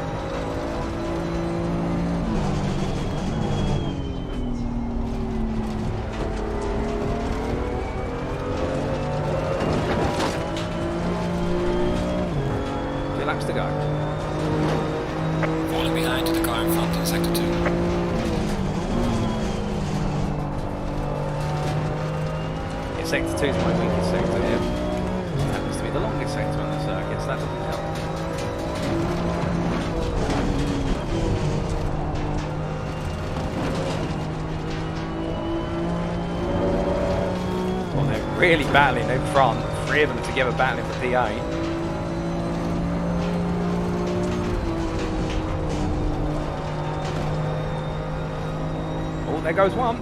Two laps to go. Falling behind the car in front in sector 2. Yeah, sector 2 is my weakest sector here. Happens to be the longest sector on the circuit, so that doesn't help. Well, they're really battling in front. 3 of them together battling for PA. Oh, there goes one.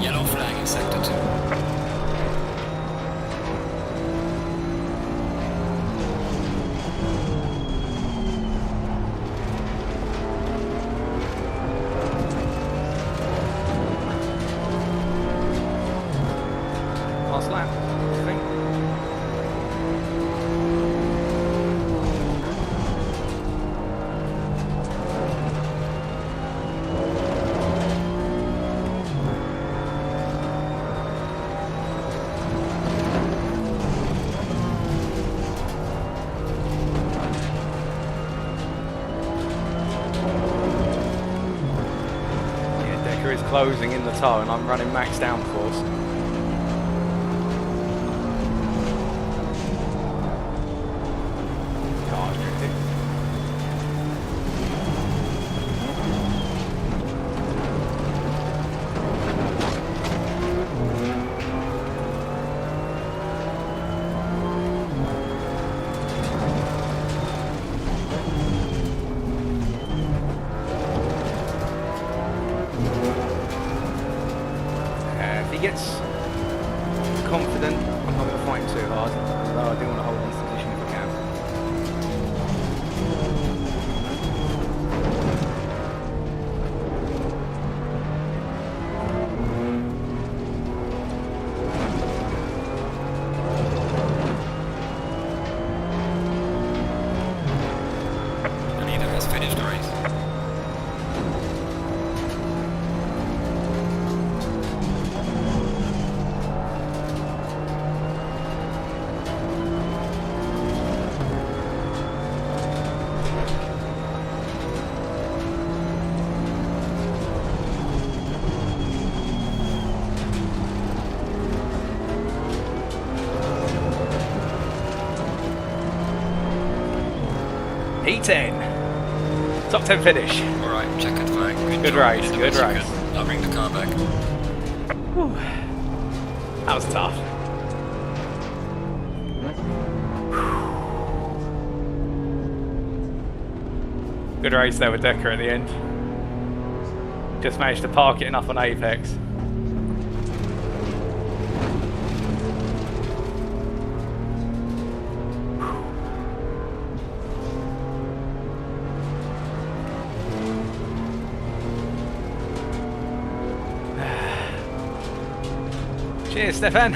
Yellow flag in sector 2. Last lap, I think. Yeah, Decker is closing in the toe and I'm running max downforce. God, drifting. If he gets confident, I'm not going to fight him too hard, although I do want to hold on to the position if I can. The leader has finished the race. E10. Top 10 finish. Alright, checkered flag. Good job. race, Did the good best you race. could. I'll bring the car back. Whew. That was tough. Good race there with Decker at the end. Just managed to park it enough on Apex. Cheers, Stefan.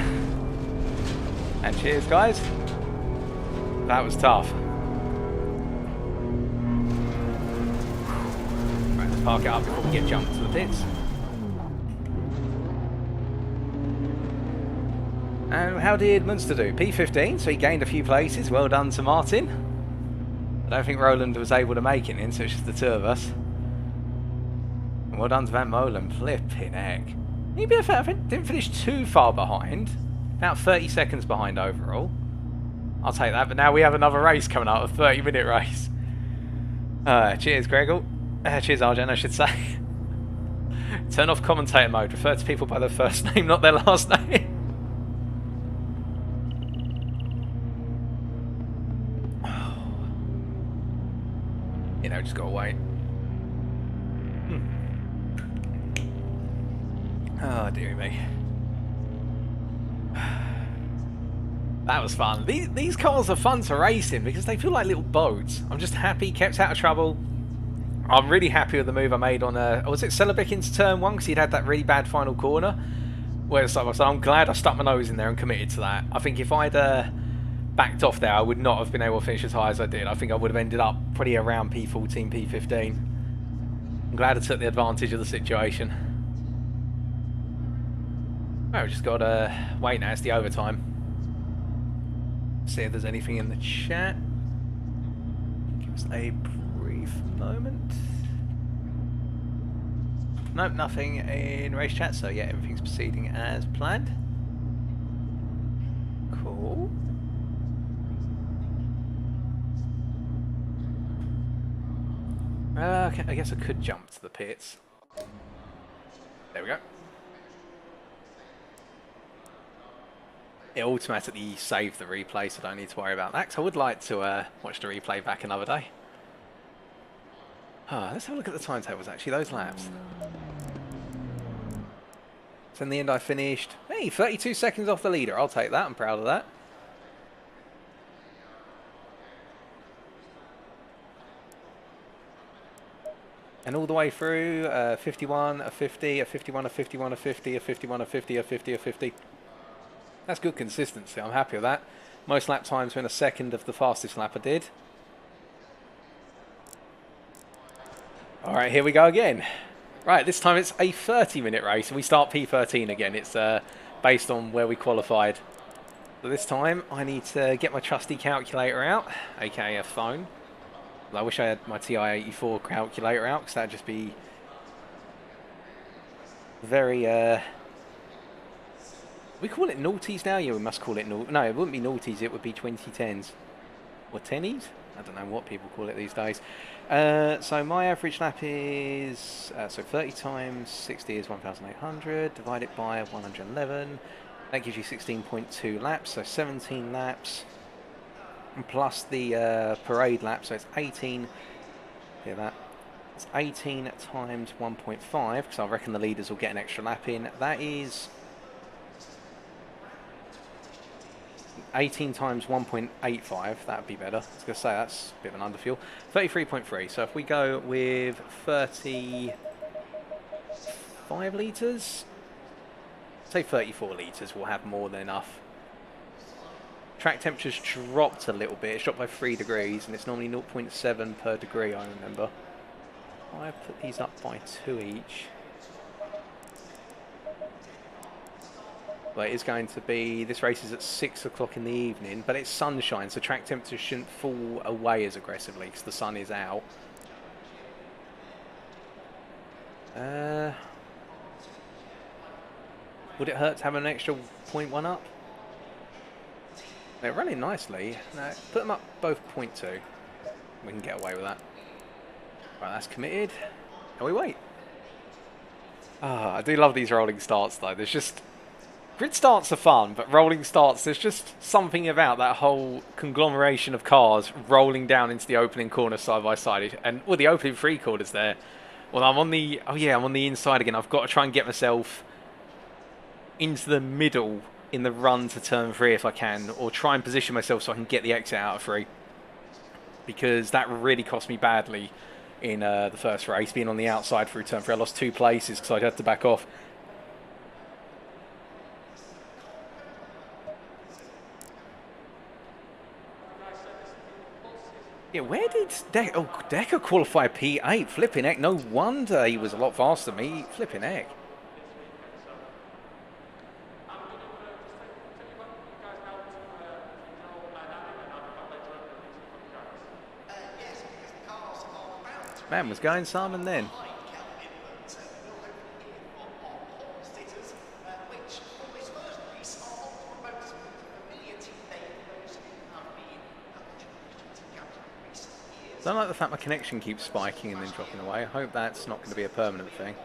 And cheers, guys. That was tough. Right, let's park it up before we get jumped to the pits. And how did Munster do? P15, so he gained a few places. Well done to Martin. I don't think Roland was able to make it in, so it's just the two of us. And well done to Van Molen. Flipping heck. Maybe I didn't finish too far behind. About 30 seconds behind overall. I'll take that, but now we have another race coming up, a 30-minute race. Cheers, Gregor. Cheers, Arjen, I should say. Turn off commentator mode. Refer to people by their first name, not their last name. You know, just gotta wait. Oh, dear me. That was fun. These cars are fun to race in because they feel like little boats. I'm just happy, kept out of trouble. I'm really happy with the move I made on, was it Celebic into turn 1 because he'd had that really bad final corner? Where it's like, so I'm glad I stuck my nose in there and committed to that. I think if I'd backed off there, I would not have been able to finish as high as I did. I think I would have ended up pretty around P14, P15. I'm glad I took the advantage of the situation. Well, we've just got to wait now, it's the overtime. See if there's anything in the chat. Give us a brief moment. Nope, nothing in race chat, so yeah, everything's proceeding as planned. Cool. Okay, I guess I could jump to the pits. There we go. It automatically saved the replay, so I don't need to worry about that. Because I would like to watch the replay back another day. Let's have a look at the timetables, actually, those laps. So in the end I finished, hey, 32 seconds off the leader. I'll take that, I'm proud of that. And all the way through, 51, a 50, a 51, a 51, a 50, a 51, a 50, a 50, a 50. That's good consistency, I'm happy with that. Most lap times were in a second of the fastest lap I did. Alright, here we go again. Right, this time it's a 30-minute race, and we start P13 again. It's based on where we qualified. So this time, I need to get my trusty calculator out, aka a phone. I wish I had my TI-84 calculator out, because that'd just be very, we call it noughties now? Yeah, we must call it noughties. No, it wouldn't be noughties, it would be 2010s. Or 10s? I don't know what people call it these days. So my average lap is, so 30 times 60 is 1,800, divide it by 111. That gives you 16.2 laps, so 17 laps. And plus the parade lap, so it's 18, hear that? It's 18 times 1.5, because I reckon the leaders will get an extra lap in. That is 18 times 1.85, that would be better. I was going to say that's a bit of an underfuel. 33.3, so if we go with 35 litres, say 34 litres, we'll have more than enough. Track temperature's dropped a little bit, it's dropped by 3 degrees, and it's normally 0.7 per degree, I remember. I put these up by 2 each. But it is going to be, this race is at 6 o'clock in the evening, but it's sunshine, so track temperature shouldn't fall away as aggressively because the sun is out. Would it hurt to have an extra 0.1 up? They're running nicely. No, put them up both 0.2. We can get away with that. Right, that's committed. And we wait. I do love these rolling starts though. There's just... Grid starts are fun, but rolling starts, there's just something about that whole conglomeration of cars rolling down into the opening corner side by side. And, well, the opening 3 corners there. Well, I'm on the... Oh, yeah, I'm on the inside again. I've got to try and get myself into the middle in the run to turn 3 if I can, or try and position myself so I can get the exit out of 3. Because that really cost me badly in the first race, being on the outside through turn 3. I lost 2 places because I had to back off. Yeah, where did Decker qualify P8? Flipping heck, no wonder he was a lot faster than me. Flipping heck. Man was going some and then. I don't like the fact my connection keeps spiking and then dropping away. I hope that's not going to be a permanent thing.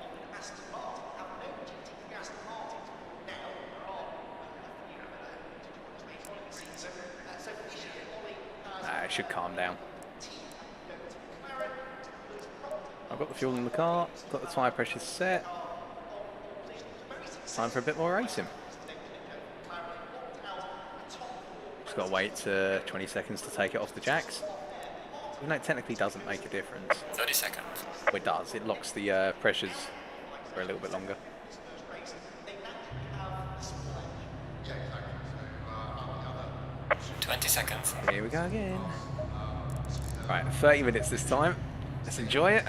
It should calm down. I've got the fuel in the car, got the tyre pressure set. Time for a bit more racing. Just got to wait 20 seconds to take it off the jacks. Even though it technically doesn't make a difference. 30 seconds. Well, it does. It locks the pressures for a little bit longer. Seconds. Here we go again. Right, 30 minutes this time. Let's enjoy it.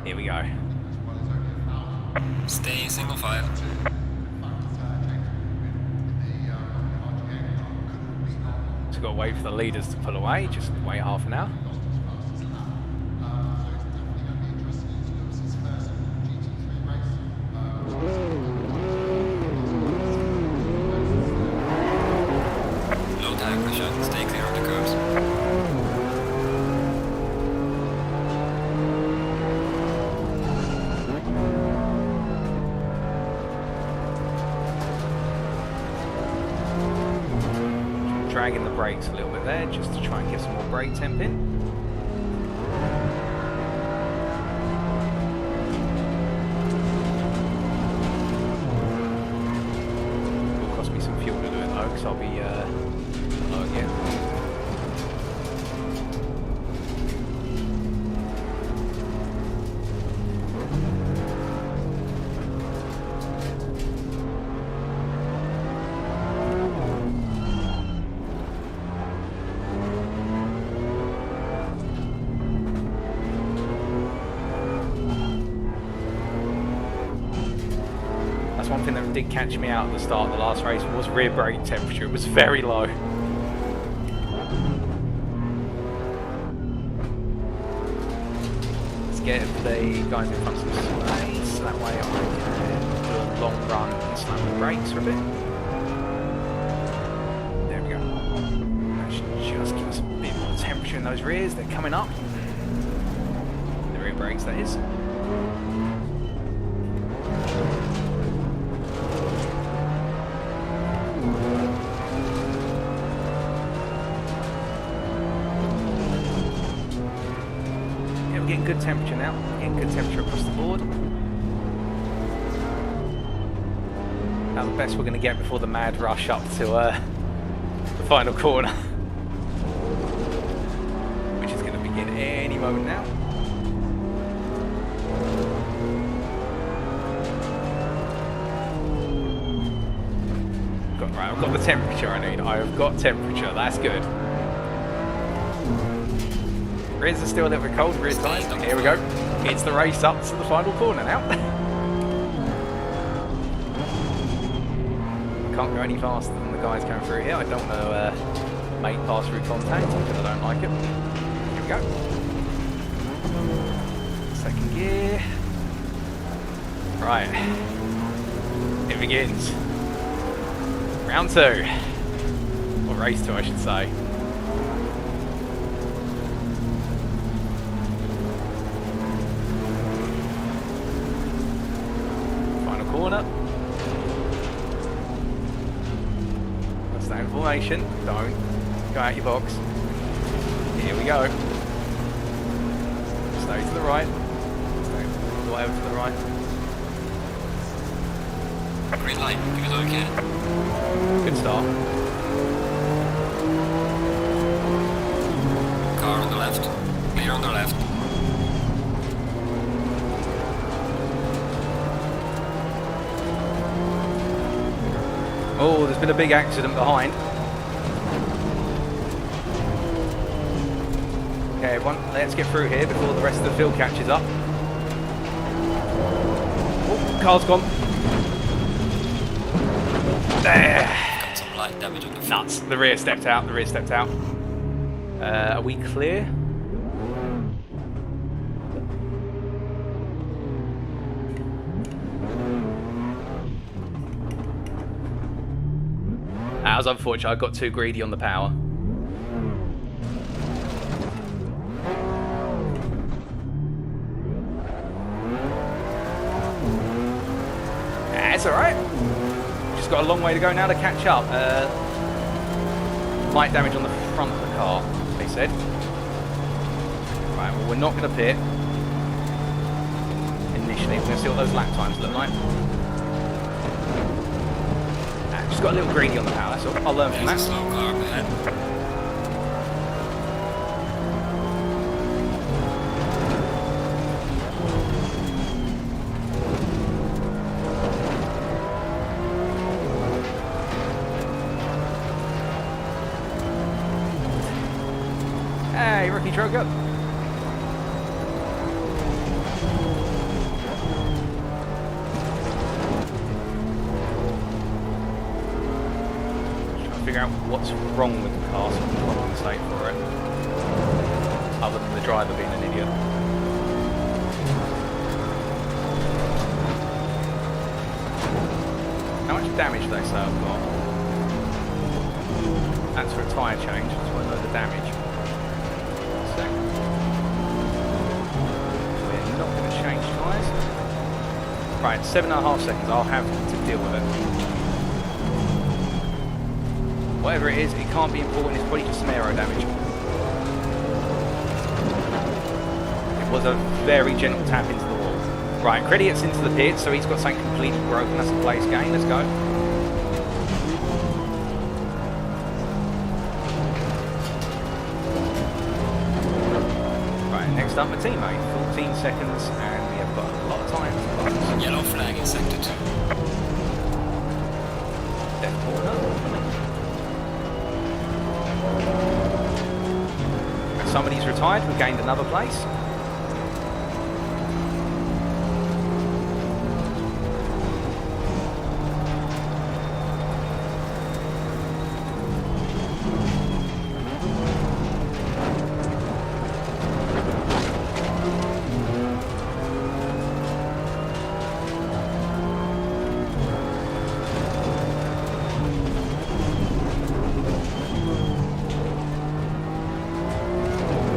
Here we go. Stay single file. Just got to wait for the leaders to pull away. Just wait half an hour. Low tire pressure. Stay clear of the curves. Dragging the brakes a little bit there just to try and get some more brake temp in. Will cost me some fuel to do it though, because I'll be low again. One thing that did catch me out at the start of the last race was rear brake temperature. It was very low. Let's get the guys in front some space, so that way I can do a long run and slam the brakes for a bit. There we go. That should just give us a bit more temperature in those rears. They're coming up. The rear brakes, that is. Getting good temperature now, getting good temperature across the board. Now the best we're going to get before the mad rush up to the final corner, which is going to begin any moment now. Right, I've got the temperature I need. I've got temperature, that's good. Rears are still a little bit cold, rear tyres. Here we go. It's the race up to the final corner now. Can't go any faster than the guys going through here. I don't want to make pass through contact because I don't like it. Here we go. Second gear. Right. It begins. Round 2. Or race 2, I should say. Corner. Stay in formation. Don't go out your box. Here we go. Stay to the right. Stay all the way over to the right. Green light, because I can. Good start. Car on the left. Clear on the left. Oh, there's been a big accident behind. Okay, everyone, let's get through here before the rest of the field catches up. Oh, car's gone. There. Got some light damage on the front. Nuts. The rear stepped out. The rear stepped out. Are we clear? That was unfortunate. I got too greedy on the power. That's alright. Just got a long way to go now to catch up. Light damage on the front of the car, they said. Right, well, we're not going to pit. Initially, we're going to see what those lap times look like. Just got a little greedy on the power, that's all. I'll learn from that. There's a slow car ahead. Hey, rookie Troker. Figure out what's wrong with the car so I can compensate for it, other than the driver being an idiot. How much damage do they say I've got? That's for a tyre change, so I know the damage. So, we're not going to change tyres. Right, 7.5 seconds, I'll have to deal with it. Whatever it is, it can't be important, it's probably just some aero damage. It was a very gentle tap into the wall. Right, Credit's into the pit, so he's got something completely broken. That's a place gain, let's go. Right, next up my teammate, 14 seconds, and we have got a lot of time. Yellow flag in sector 2. Left corner. Somebody's retired, we've gained another place.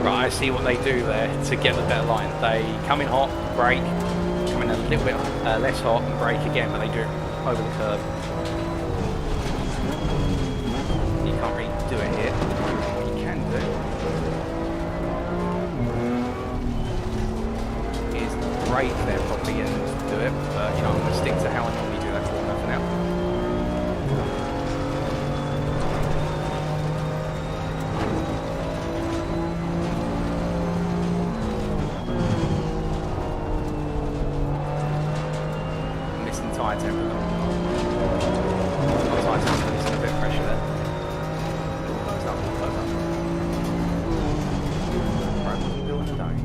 I see what they do there to get the better line. They come in hot, brake, come in a little bit less hot and brake again, but they do it over the curb. You can't really do it here. What you can do is brake there properly and do it, but you know, I'm going to stick to how I normally do that corner for now. Tyre temper though. Tyre temper, there's a bit of pressure there. Close up, close up. Right, what are we doing today?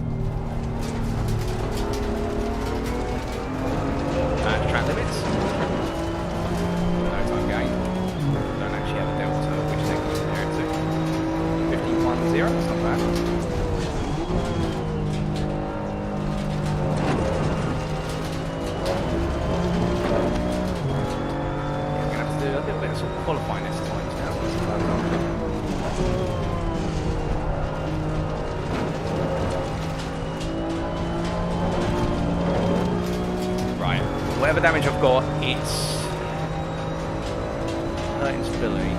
Track limits. No time gain. Don't actually have a delta, which they can compare it to. 15.10, that's not bad. Qualifying this time now. Right, whatever damage I've got, it's hurting stability.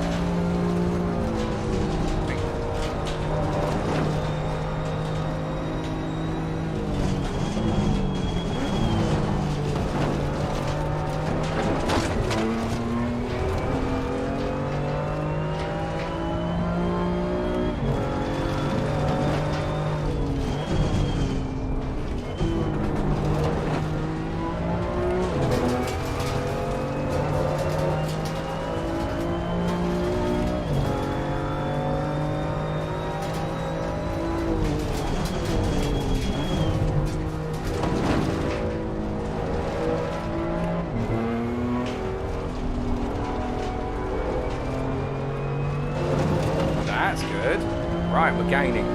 gaining?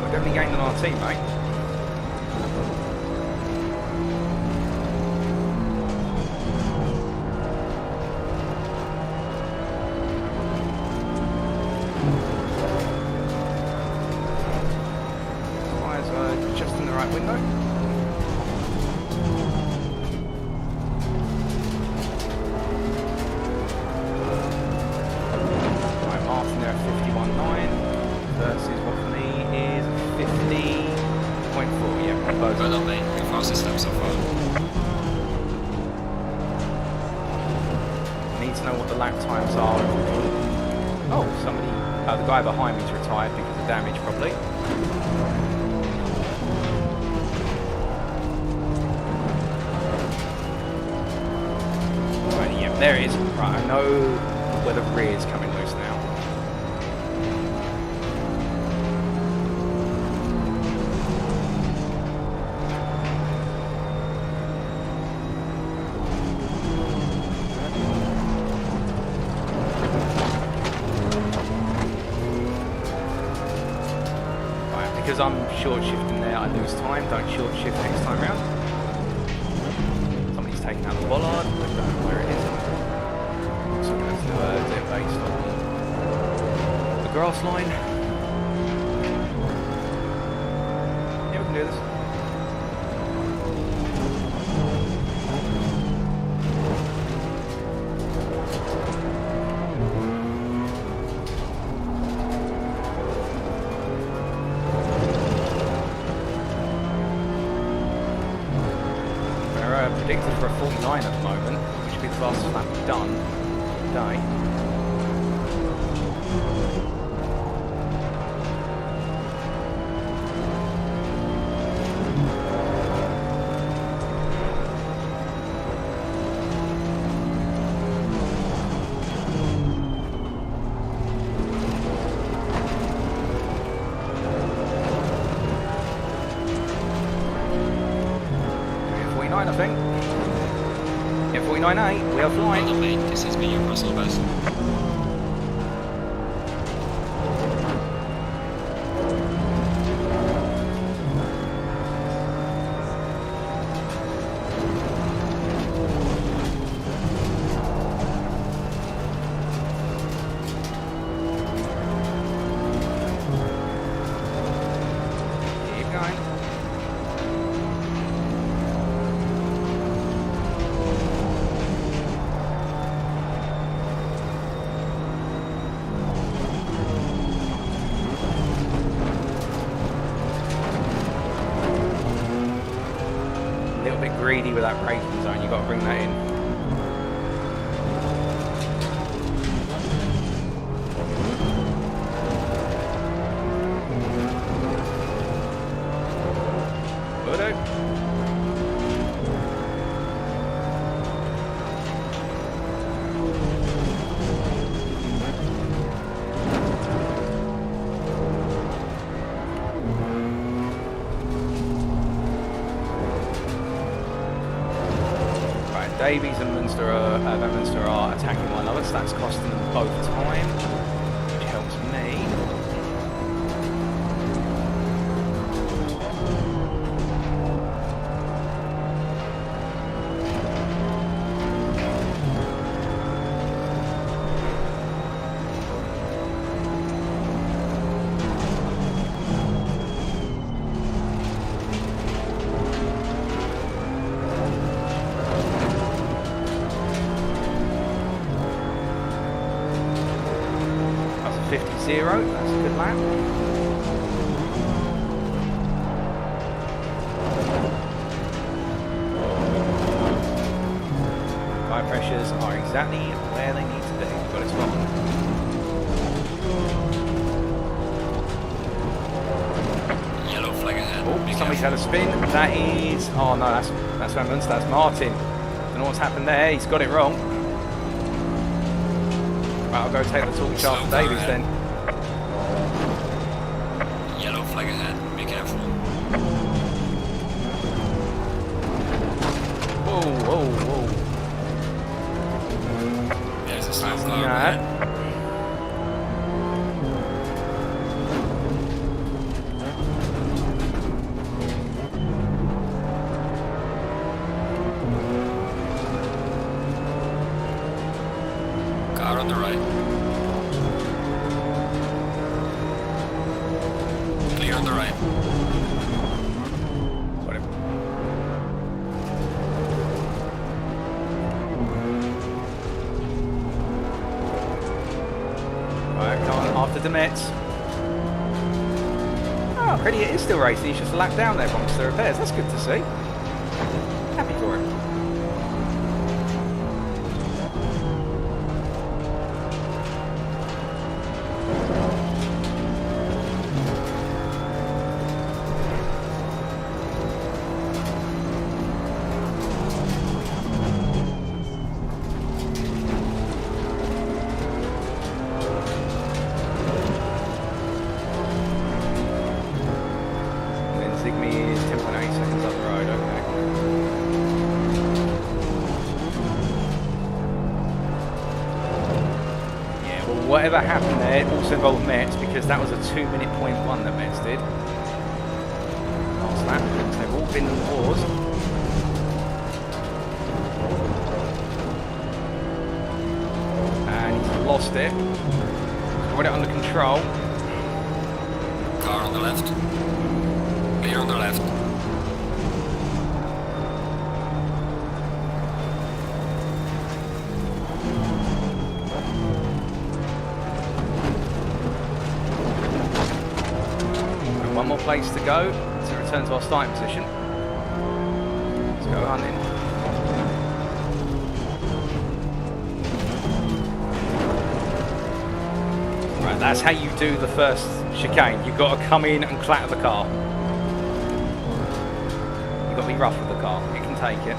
We're definitely gaining on our teammate. Tyres are just in the right window. Versus what for me is 50.4, yeah, close. Well done, mate. The fastest lap so far. Need to know what the lap times are. Oh, somebody, the guy behind me's retired because of damage, probably. Right, yeah, there it is. Right, I know where the rear's coming loose now. Because I'm short shifting there, I lose time. Don't short shift next time round. Somebody's taking out the bollard. I don't know where it is. So I'm going to do it based on the grass line. Yeah, we can do this. Predicted for a 49 at the moment, which would be the fastest lap we've done today. I think. Yeah, 49.8, we are flying. Well done, mate. This has been your personal best. Keep going. Greedy with that braking zone, you've got to bring that in. Will do. Davies and Munster are attacking one another, so that's costing them both time, which helps me. That's a 50-0, that's a good lap. Tire pressures are exactly where they need to be. Got it spot on. Yellow flag ahead. Oh, somebody's had a spin. That is... Oh no, that's Munster, that's Martin. Don't know what's happened there, he's got it wrong. Right, I'll go take the talk chart for Davies then. Yellow flag ahead. Be careful. Whoa, whoa, whoa. There's a slow car Yeah. ahead. on the right. Got him. Right, come on, after the Mets. Oh, pretty, it is still racing. He's just a lap down there amongst the repairs. That's good to see. Happy for him. Whatever happened there, it also involved Mets because that was a 2-minute point one that Mets did. Last lap, they've all been paused. And he's lost it. Got it under control. Car on the left. Clear on the left. One more place to go to return to our starting position. Let's go hunting. Right, that's how you do the first chicane. You've got to come in and clatter the car. You've got to be rough with the car. It can take it.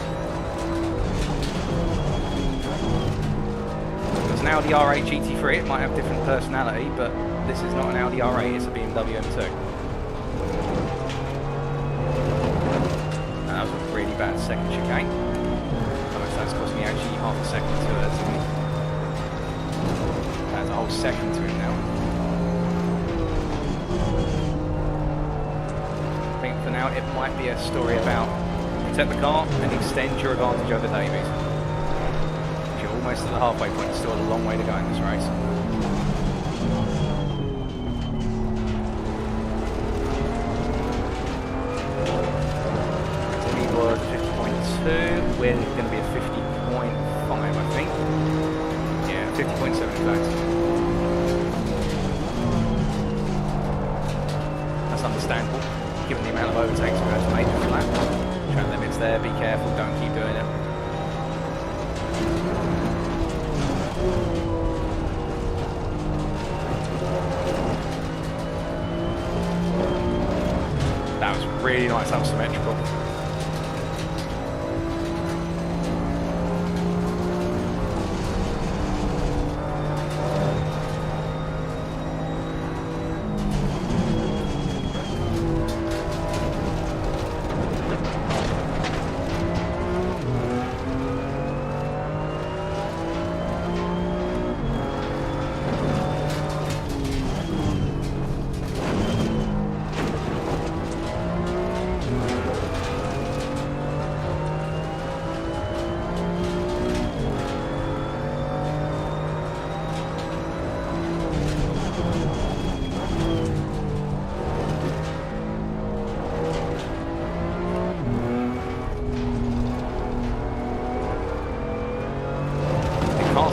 It's an Audi R8 GT3. It might have different personality, but this is not an Audi R8. It's a BMW M2. Really bad second chicane. That's cost me actually half a second to me. That's a whole second to him now. I think for now it might be a story about protect the car and extend your advantage over Davies. You're almost at the halfway point, it's still a long way to go in this race. We're going to be at 50.5, I think. Yeah, 50.7 in fact. That's understandable, given the amount of overtakes we've had to make this lap. Track limits there, be careful, don't keep doing it. That was really nice, that was symmetrical.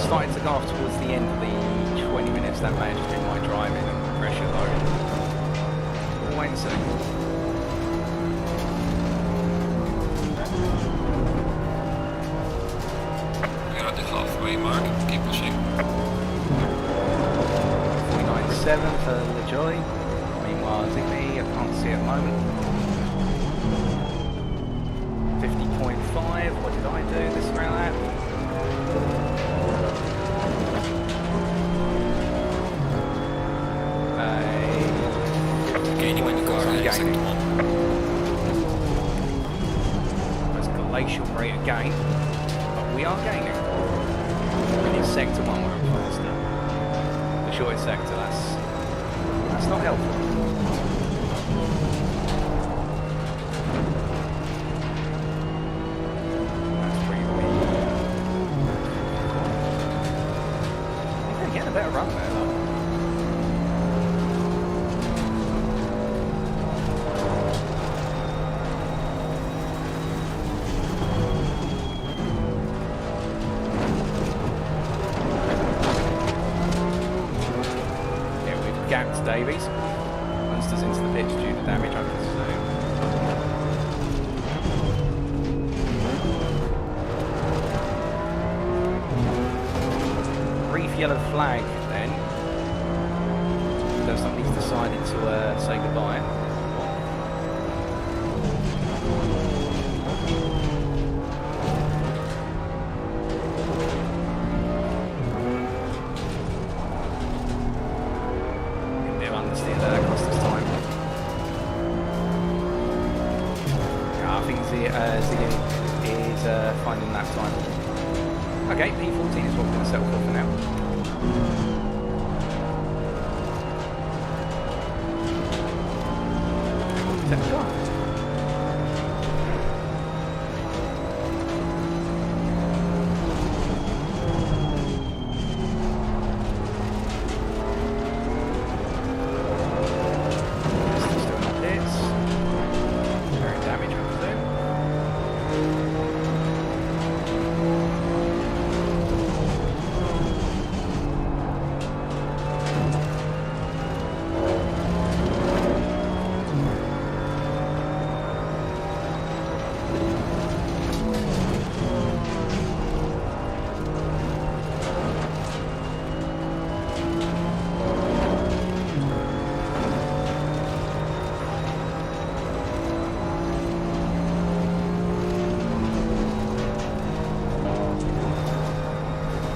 Starting to go off towards the end of the 20 minutes. That may have just been my driving and pressure load. We'll wait and see. We're at the halfway mark, keep pushing. 49.7 for LaJoy. Meanwhile, Zigbee, I can't see at the moment. 50.5, what did I do this round lap? Gaining when the car is second one. That's glacial rate of gain, but we are gaining. In sector 1 we're faster. The shortest sector, that's not helpful. That's pretty weak. I think they're getting a better run there though. to Davies. Munster's into the pitch due to damage, I presume. Brief yellow flag then. So somebody's decided to say goodbye. Finding that time. Okay, P14 is what we're going to settle for now. Second car. Still in the pits. Very damage, I presume.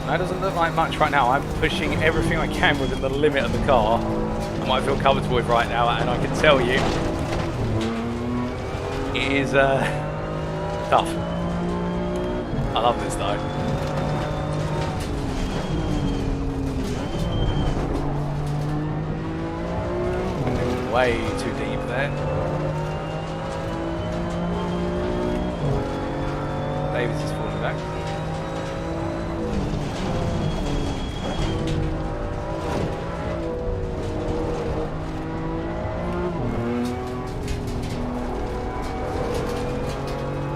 That doesn't look like much right now. I'm pushing everything I can within the limit of the car. And what I feel comfortable with right now, and I can tell you, it is tough. I love this though. Way too deep there. Davis is falling back.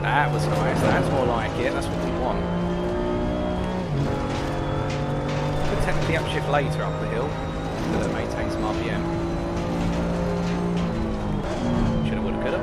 That was nice, that's more like it, that's what we want. Could technically upshift later up the hill to maintain some RPM. Shoulda, woulda, coulda.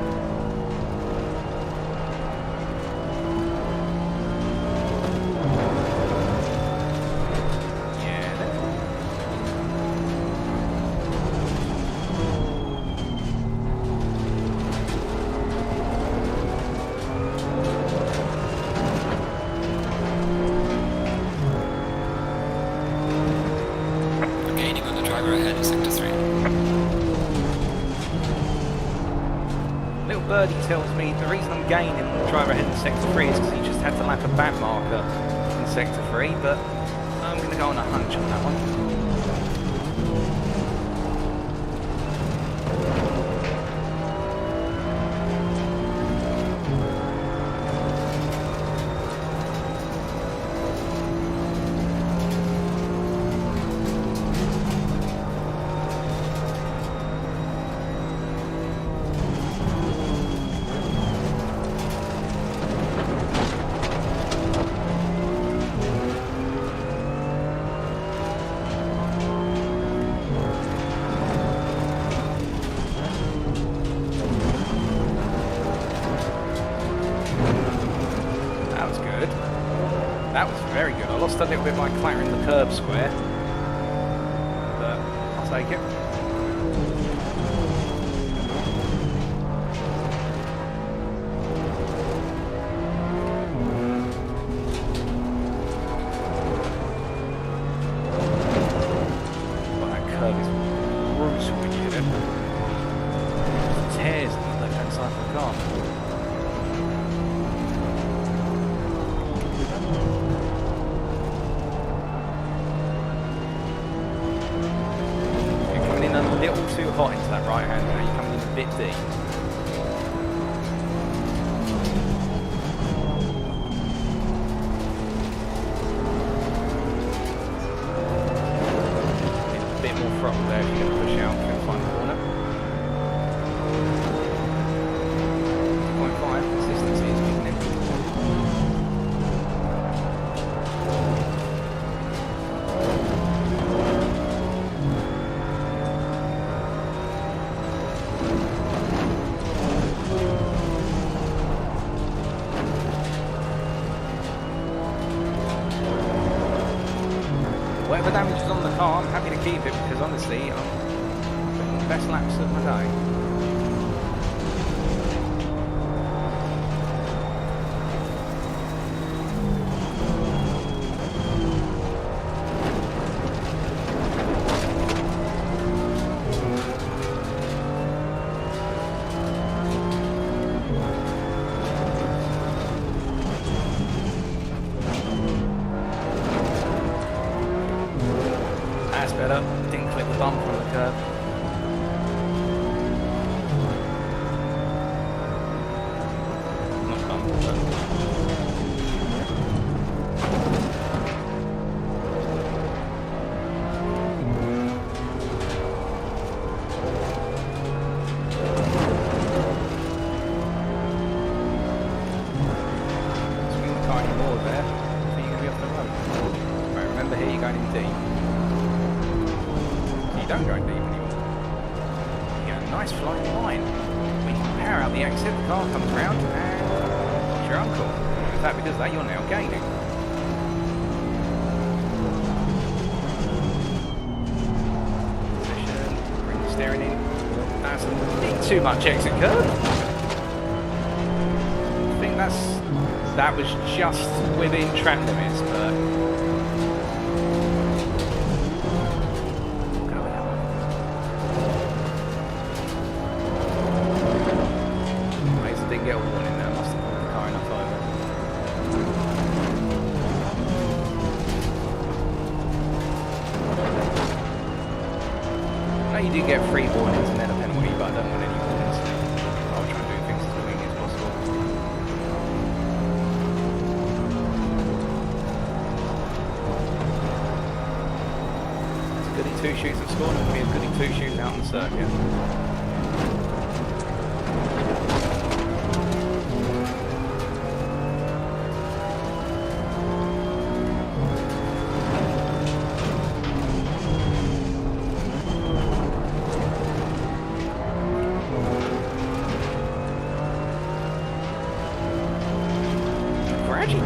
Birdie tells me the reason I'm gaining the driver ahead in Sector 3 is because he just had to lap a back marker in Sector 3, but I'm going to go on a hunch on that one. That was very good. I lost a little bit by clattering the curb square, but I'll take it. Well, that curve is brutal when you hit it. It tears the left-hand side of the car. Too hot into that right hand now, you're coming in a bit deep. A bit more throttle there if you're going to push out and find the corner. 0.5, consistency is kicking in. whatever damage is on the car, I'm happy to keep it because honestly, I'm getting the best laps of my day. Better. Didn't clip the bumper on the curb. Not bumper, but... Swing the car anymore there. I think you're going to be off the road. Right, remember here you're going in deep. Don't go deep anymore. You get a nice flying line. When you power out the exit, the car comes round and it's your uncle. In fact, because of that, you're now gaining. Position, bring the steering in. That's a bit too much exit curve. I think that was just within track limits, but get a warning there, must have pulled the car enough over. Now you do get 3 warnings and then a penalty, but I don't want any warnings. I'll try and do things as quickly as possible. It's a goody 2 shoots have scored, and it'll be a goody 2 shoots out on the circuit.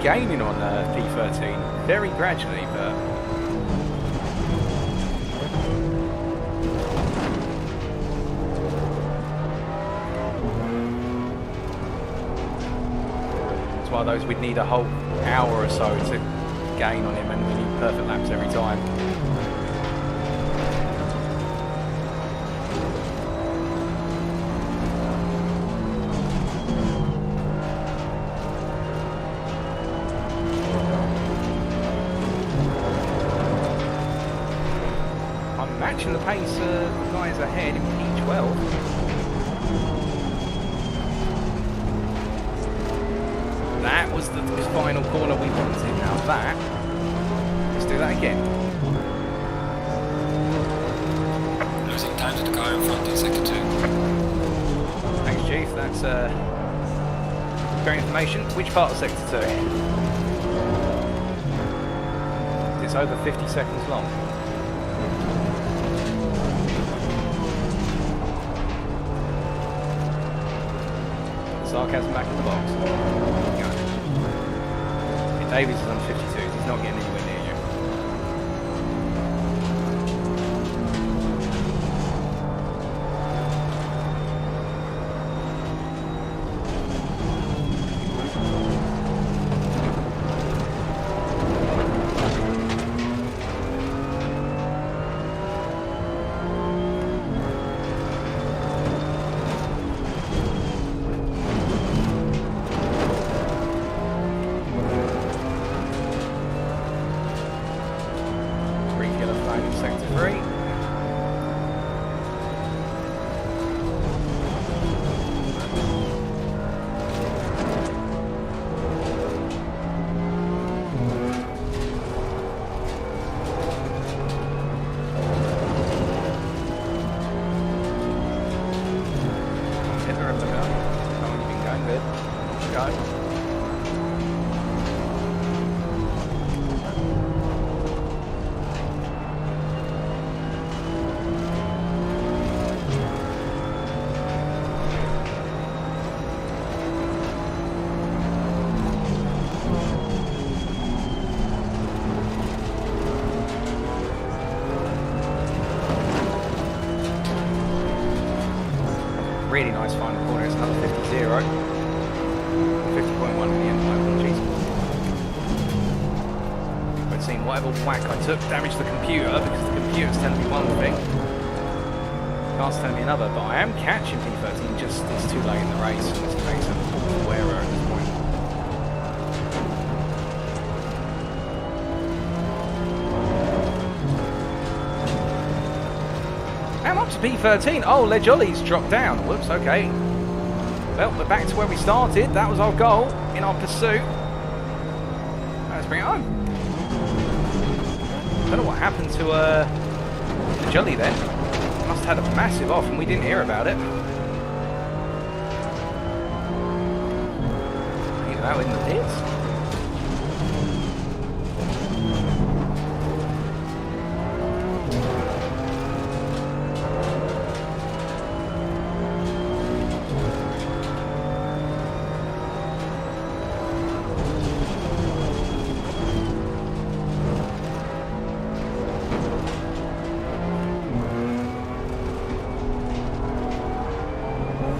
Gaining on P13, very gradually, but it's one of those we'd need a whole hour or so to gain on him, and we need perfect laps every time. Matching the pace of the guys ahead in P12. That was the final corner we wanted. Now that, let's do that again. Losing time to the car in front in sector 2. Thanks, Chief. That's great information. Which part of sector 2? It's over 50 seconds long. Sarcasm back in the box. Davies is on 52s, he's not getting anywhere near you. 50.1 in the end, my apologies. I'd seen whatever whack I took damaged the computer because the computer's telling me one thing. Car's telling me another, but I am catching P13, just it's too late in the race. It's a case of awful error at this point. I'm up to P13. Oh, Le Jolly's dropped down. Whoops, okay. Well, we're back to where we started. That was our goal in our pursuit. Let's bring it home. Don't know what happened to Le Jolly then. Must have had a massive off and we didn't hear about it. Either out in the pits.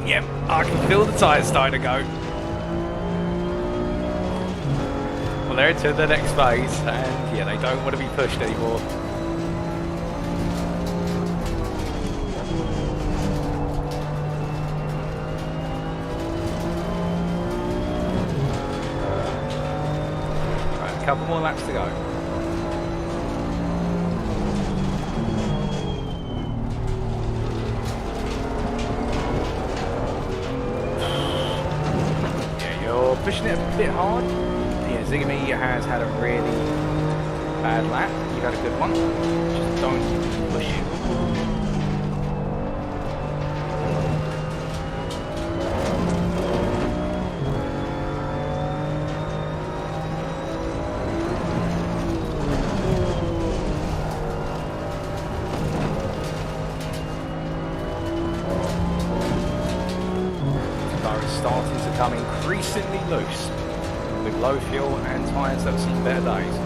Yep, I can feel the tyres starting to go. Well, they're into the next phase, and yeah, they don't want to be pushed anymore. Right, a couple more laps to go. Pushing it a bit hard. Yeah, Zigamy has had a really bad lap. You've had a good one. Just don't push it. Starting to come increasingly loose with low fuel and tyres that have seen better days.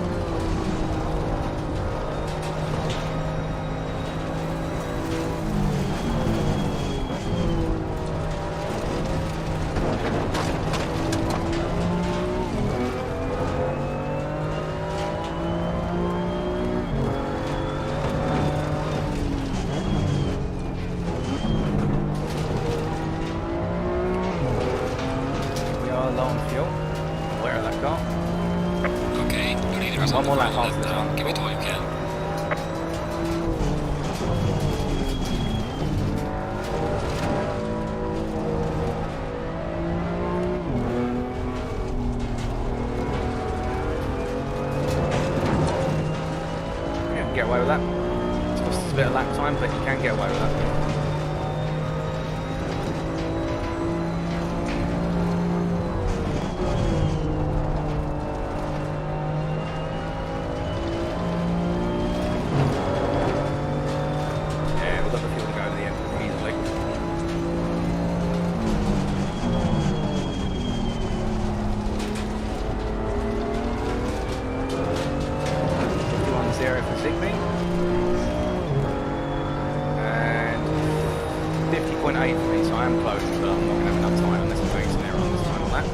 One more lap after this one. Give it all you can. Yeah, get away with that. It's cost us a bit of lap time, but you can get away with that. And 50.8 for me, so I am close, but I'm not going to have enough time unless I'm doing some error on this final lap.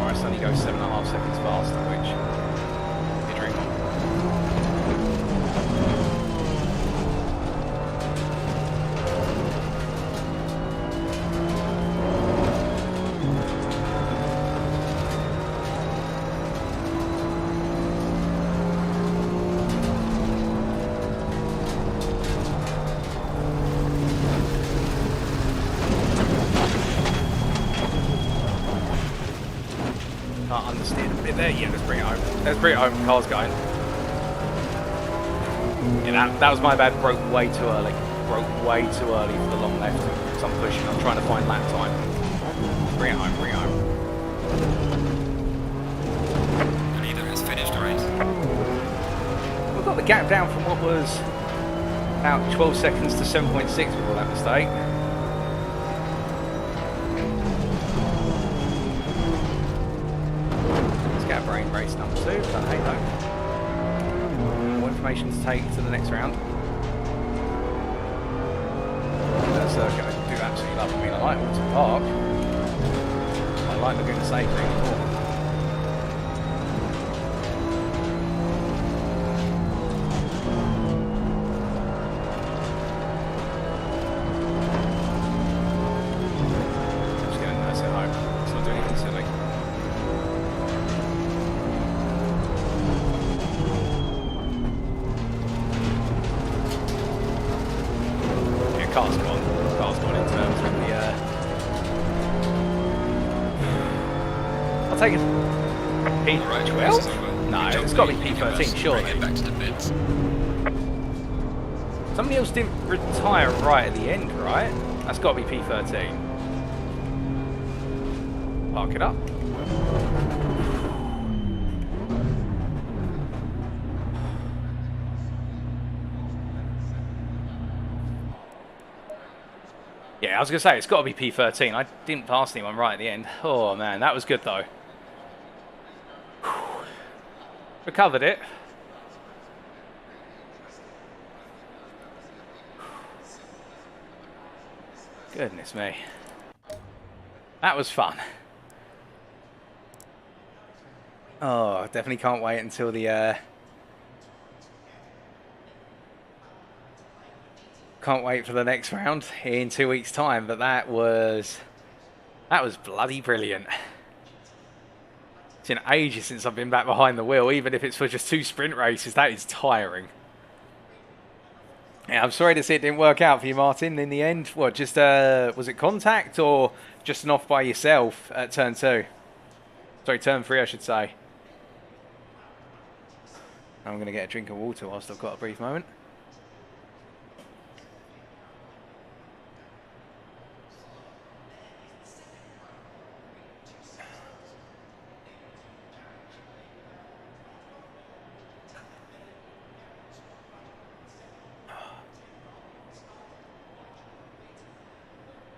Alright, so only goes 7.5 seconds faster, which you dream on. Can't understand a bit there. Yeah, let's bring it home. Let's bring it home. Car's going. Yeah, that was my bad. Broke way too early. Broke way too early for the long left. So I'm pushing. I'm trying to find lap time. Bring it home. Bring it home. The leader has finished the race. We've got the gap down from what was about 12 seconds to 7.6 with all that mistake. Brain race number 2, but hey ho. More information to take to the next round. That circle I mean, I like Oulton Park. I like Laguna Seca even more. Just getting nice at home. It's not doing anything silly. Yeah, car's gone. Car's gone in terms of the I'll take it. P12? No, it's got to be P13, surely. Back to the pits. Somebody else didn't retire right at the end, right? That's got to be P13. Park it up. Yeah, I was going to say, it's got to be P13. I didn't pass anyone right at the end. Oh, man, that was good, though. Recovered it. Goodness me. That was fun. Oh, definitely can't wait until the... Can't wait for the next round in 2 weeks' time, but that was bloody brilliant. It's been ages since I've been back behind the wheel, even if it's for just 2 sprint races. That is tiring. Yeah, I'm sorry to see it didn't work out for you, Martin, in the end. What, just, was it contact or just an off by yourself at turn 2? Sorry, turn 3, I should say. I'm going to get a drink of water whilst I've got a brief moment.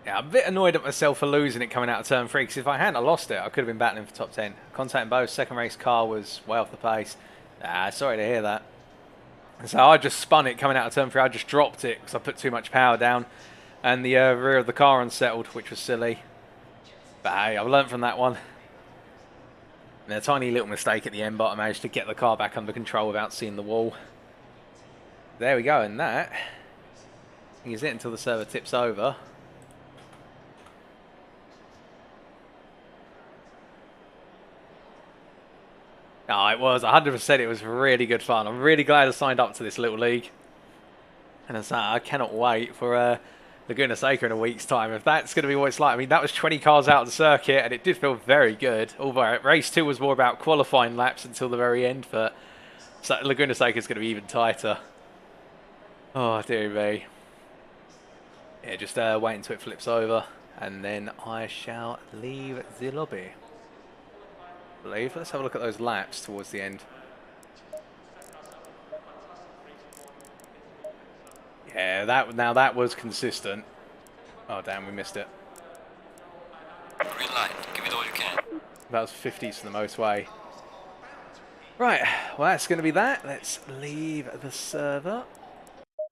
Yeah, I'm a bit annoyed at myself for losing it coming out of turn 3, because if I hadn't lost it, I could have been battling for top 10. Contacting both, second race car was way off the pace. Sorry to hear that. So I just spun it coming out of turn 3. I just dropped it because I put too much power down. And the rear of the car unsettled, which was silly. But hey, I've learnt from that one. And a tiny little mistake at the end, but I managed to get the car back under control without seeing the wall. There we go, and that is it until the server tips over. Oh, it was 100%. It was really good fun. I'm really glad I signed up to this little league. And as I cannot wait for Laguna Seca in a week's time. If that's going to be what it's like. I mean, that was 20 cars out of the circuit, and it did feel very good. Although race 2 was more about qualifying laps until the very end, but Laguna Seca is going to be even tighter. Oh, dear me. Yeah, just wait until it flips over, and then I shall leave the lobby. Let's have a look at those laps towards the end. Yeah, that was consistent. Oh damn, we missed it. Green light, give it all you can. That was 50s for the most way. Right, well that's going to be that. Let's leave the server.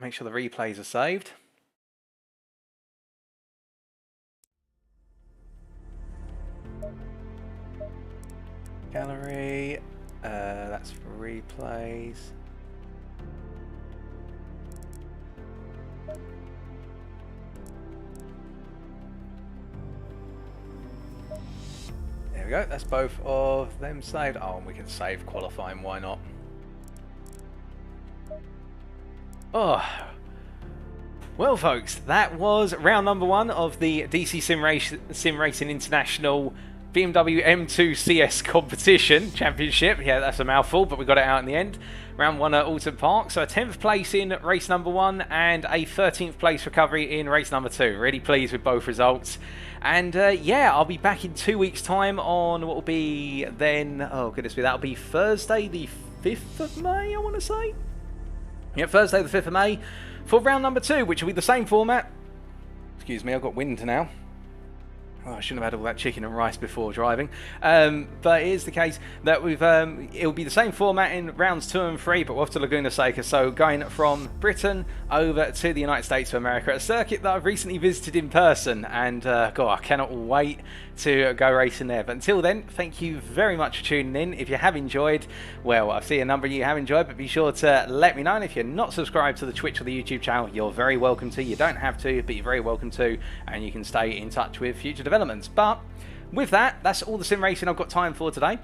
Make sure the replays are saved. Gallery, that's for replays. There we go, that's both of them saved. Oh, and we can save qualifying, why not? Oh, well folks, that was round number 1 of the DC-SimRacing International BMW M2 CS Competition Championship. Yeah, that's a mouthful, but we got it out in the end. Round 1 at Oulton Park. So a 10th place in race number 1 and a 13th place recovery in race number 2. Really pleased with both results. And yeah, I'll be back in 2 weeks' time on what will be then... Oh, goodness me, that'll be Thursday the 5th of May, I want to say. Yeah, Thursday the 5th of May for round number 2, which will be the same format. Excuse me, I've got wind now. Oh, I shouldn't have had all that chicken and rice before driving. But it is the case that it'll be the same format in rounds 2 and 3, but we're off to Laguna Seca. So going from Britain over to the United States of America, a circuit that I've recently visited in person, and God, I cannot wait to go racing there. But until then, thank you very much for tuning in. If you have enjoyed, well, I see a number of you have enjoyed, but be sure to let me know. And if you're not subscribed to the Twitch or the YouTube channel, you're very welcome to. You don't have to, but you're very welcome to, and you can stay in touch with future developments. But with that, that's all the sim racing I've got time for today.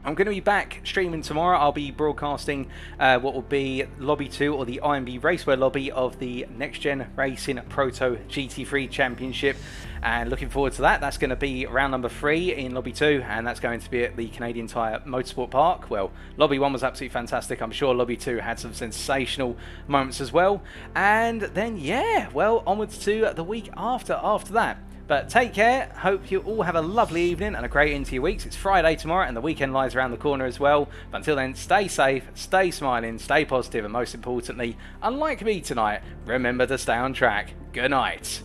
I'm going to be back streaming tomorrow. I'll be broadcasting what will be Lobby 2, or the IMB Raceway Lobby of the Next Gen Racing Proto GT3 Championship, and looking forward to that. That's going to be round number 3 in Lobby 2, and that's going to be at the Canadian Tire Motorsport Park. Well, Lobby 1 was absolutely fantastic. I'm sure Lobby 2 had some sensational moments as well. And then, yeah, well, onwards to the week after that. But take care, hope you all have a lovely evening and a great end to your weeks. It's Friday tomorrow and the weekend lies around the corner as well. But until then, stay safe, stay smiling, stay positive, and most importantly, unlike me tonight, remember to stay on track. Good night.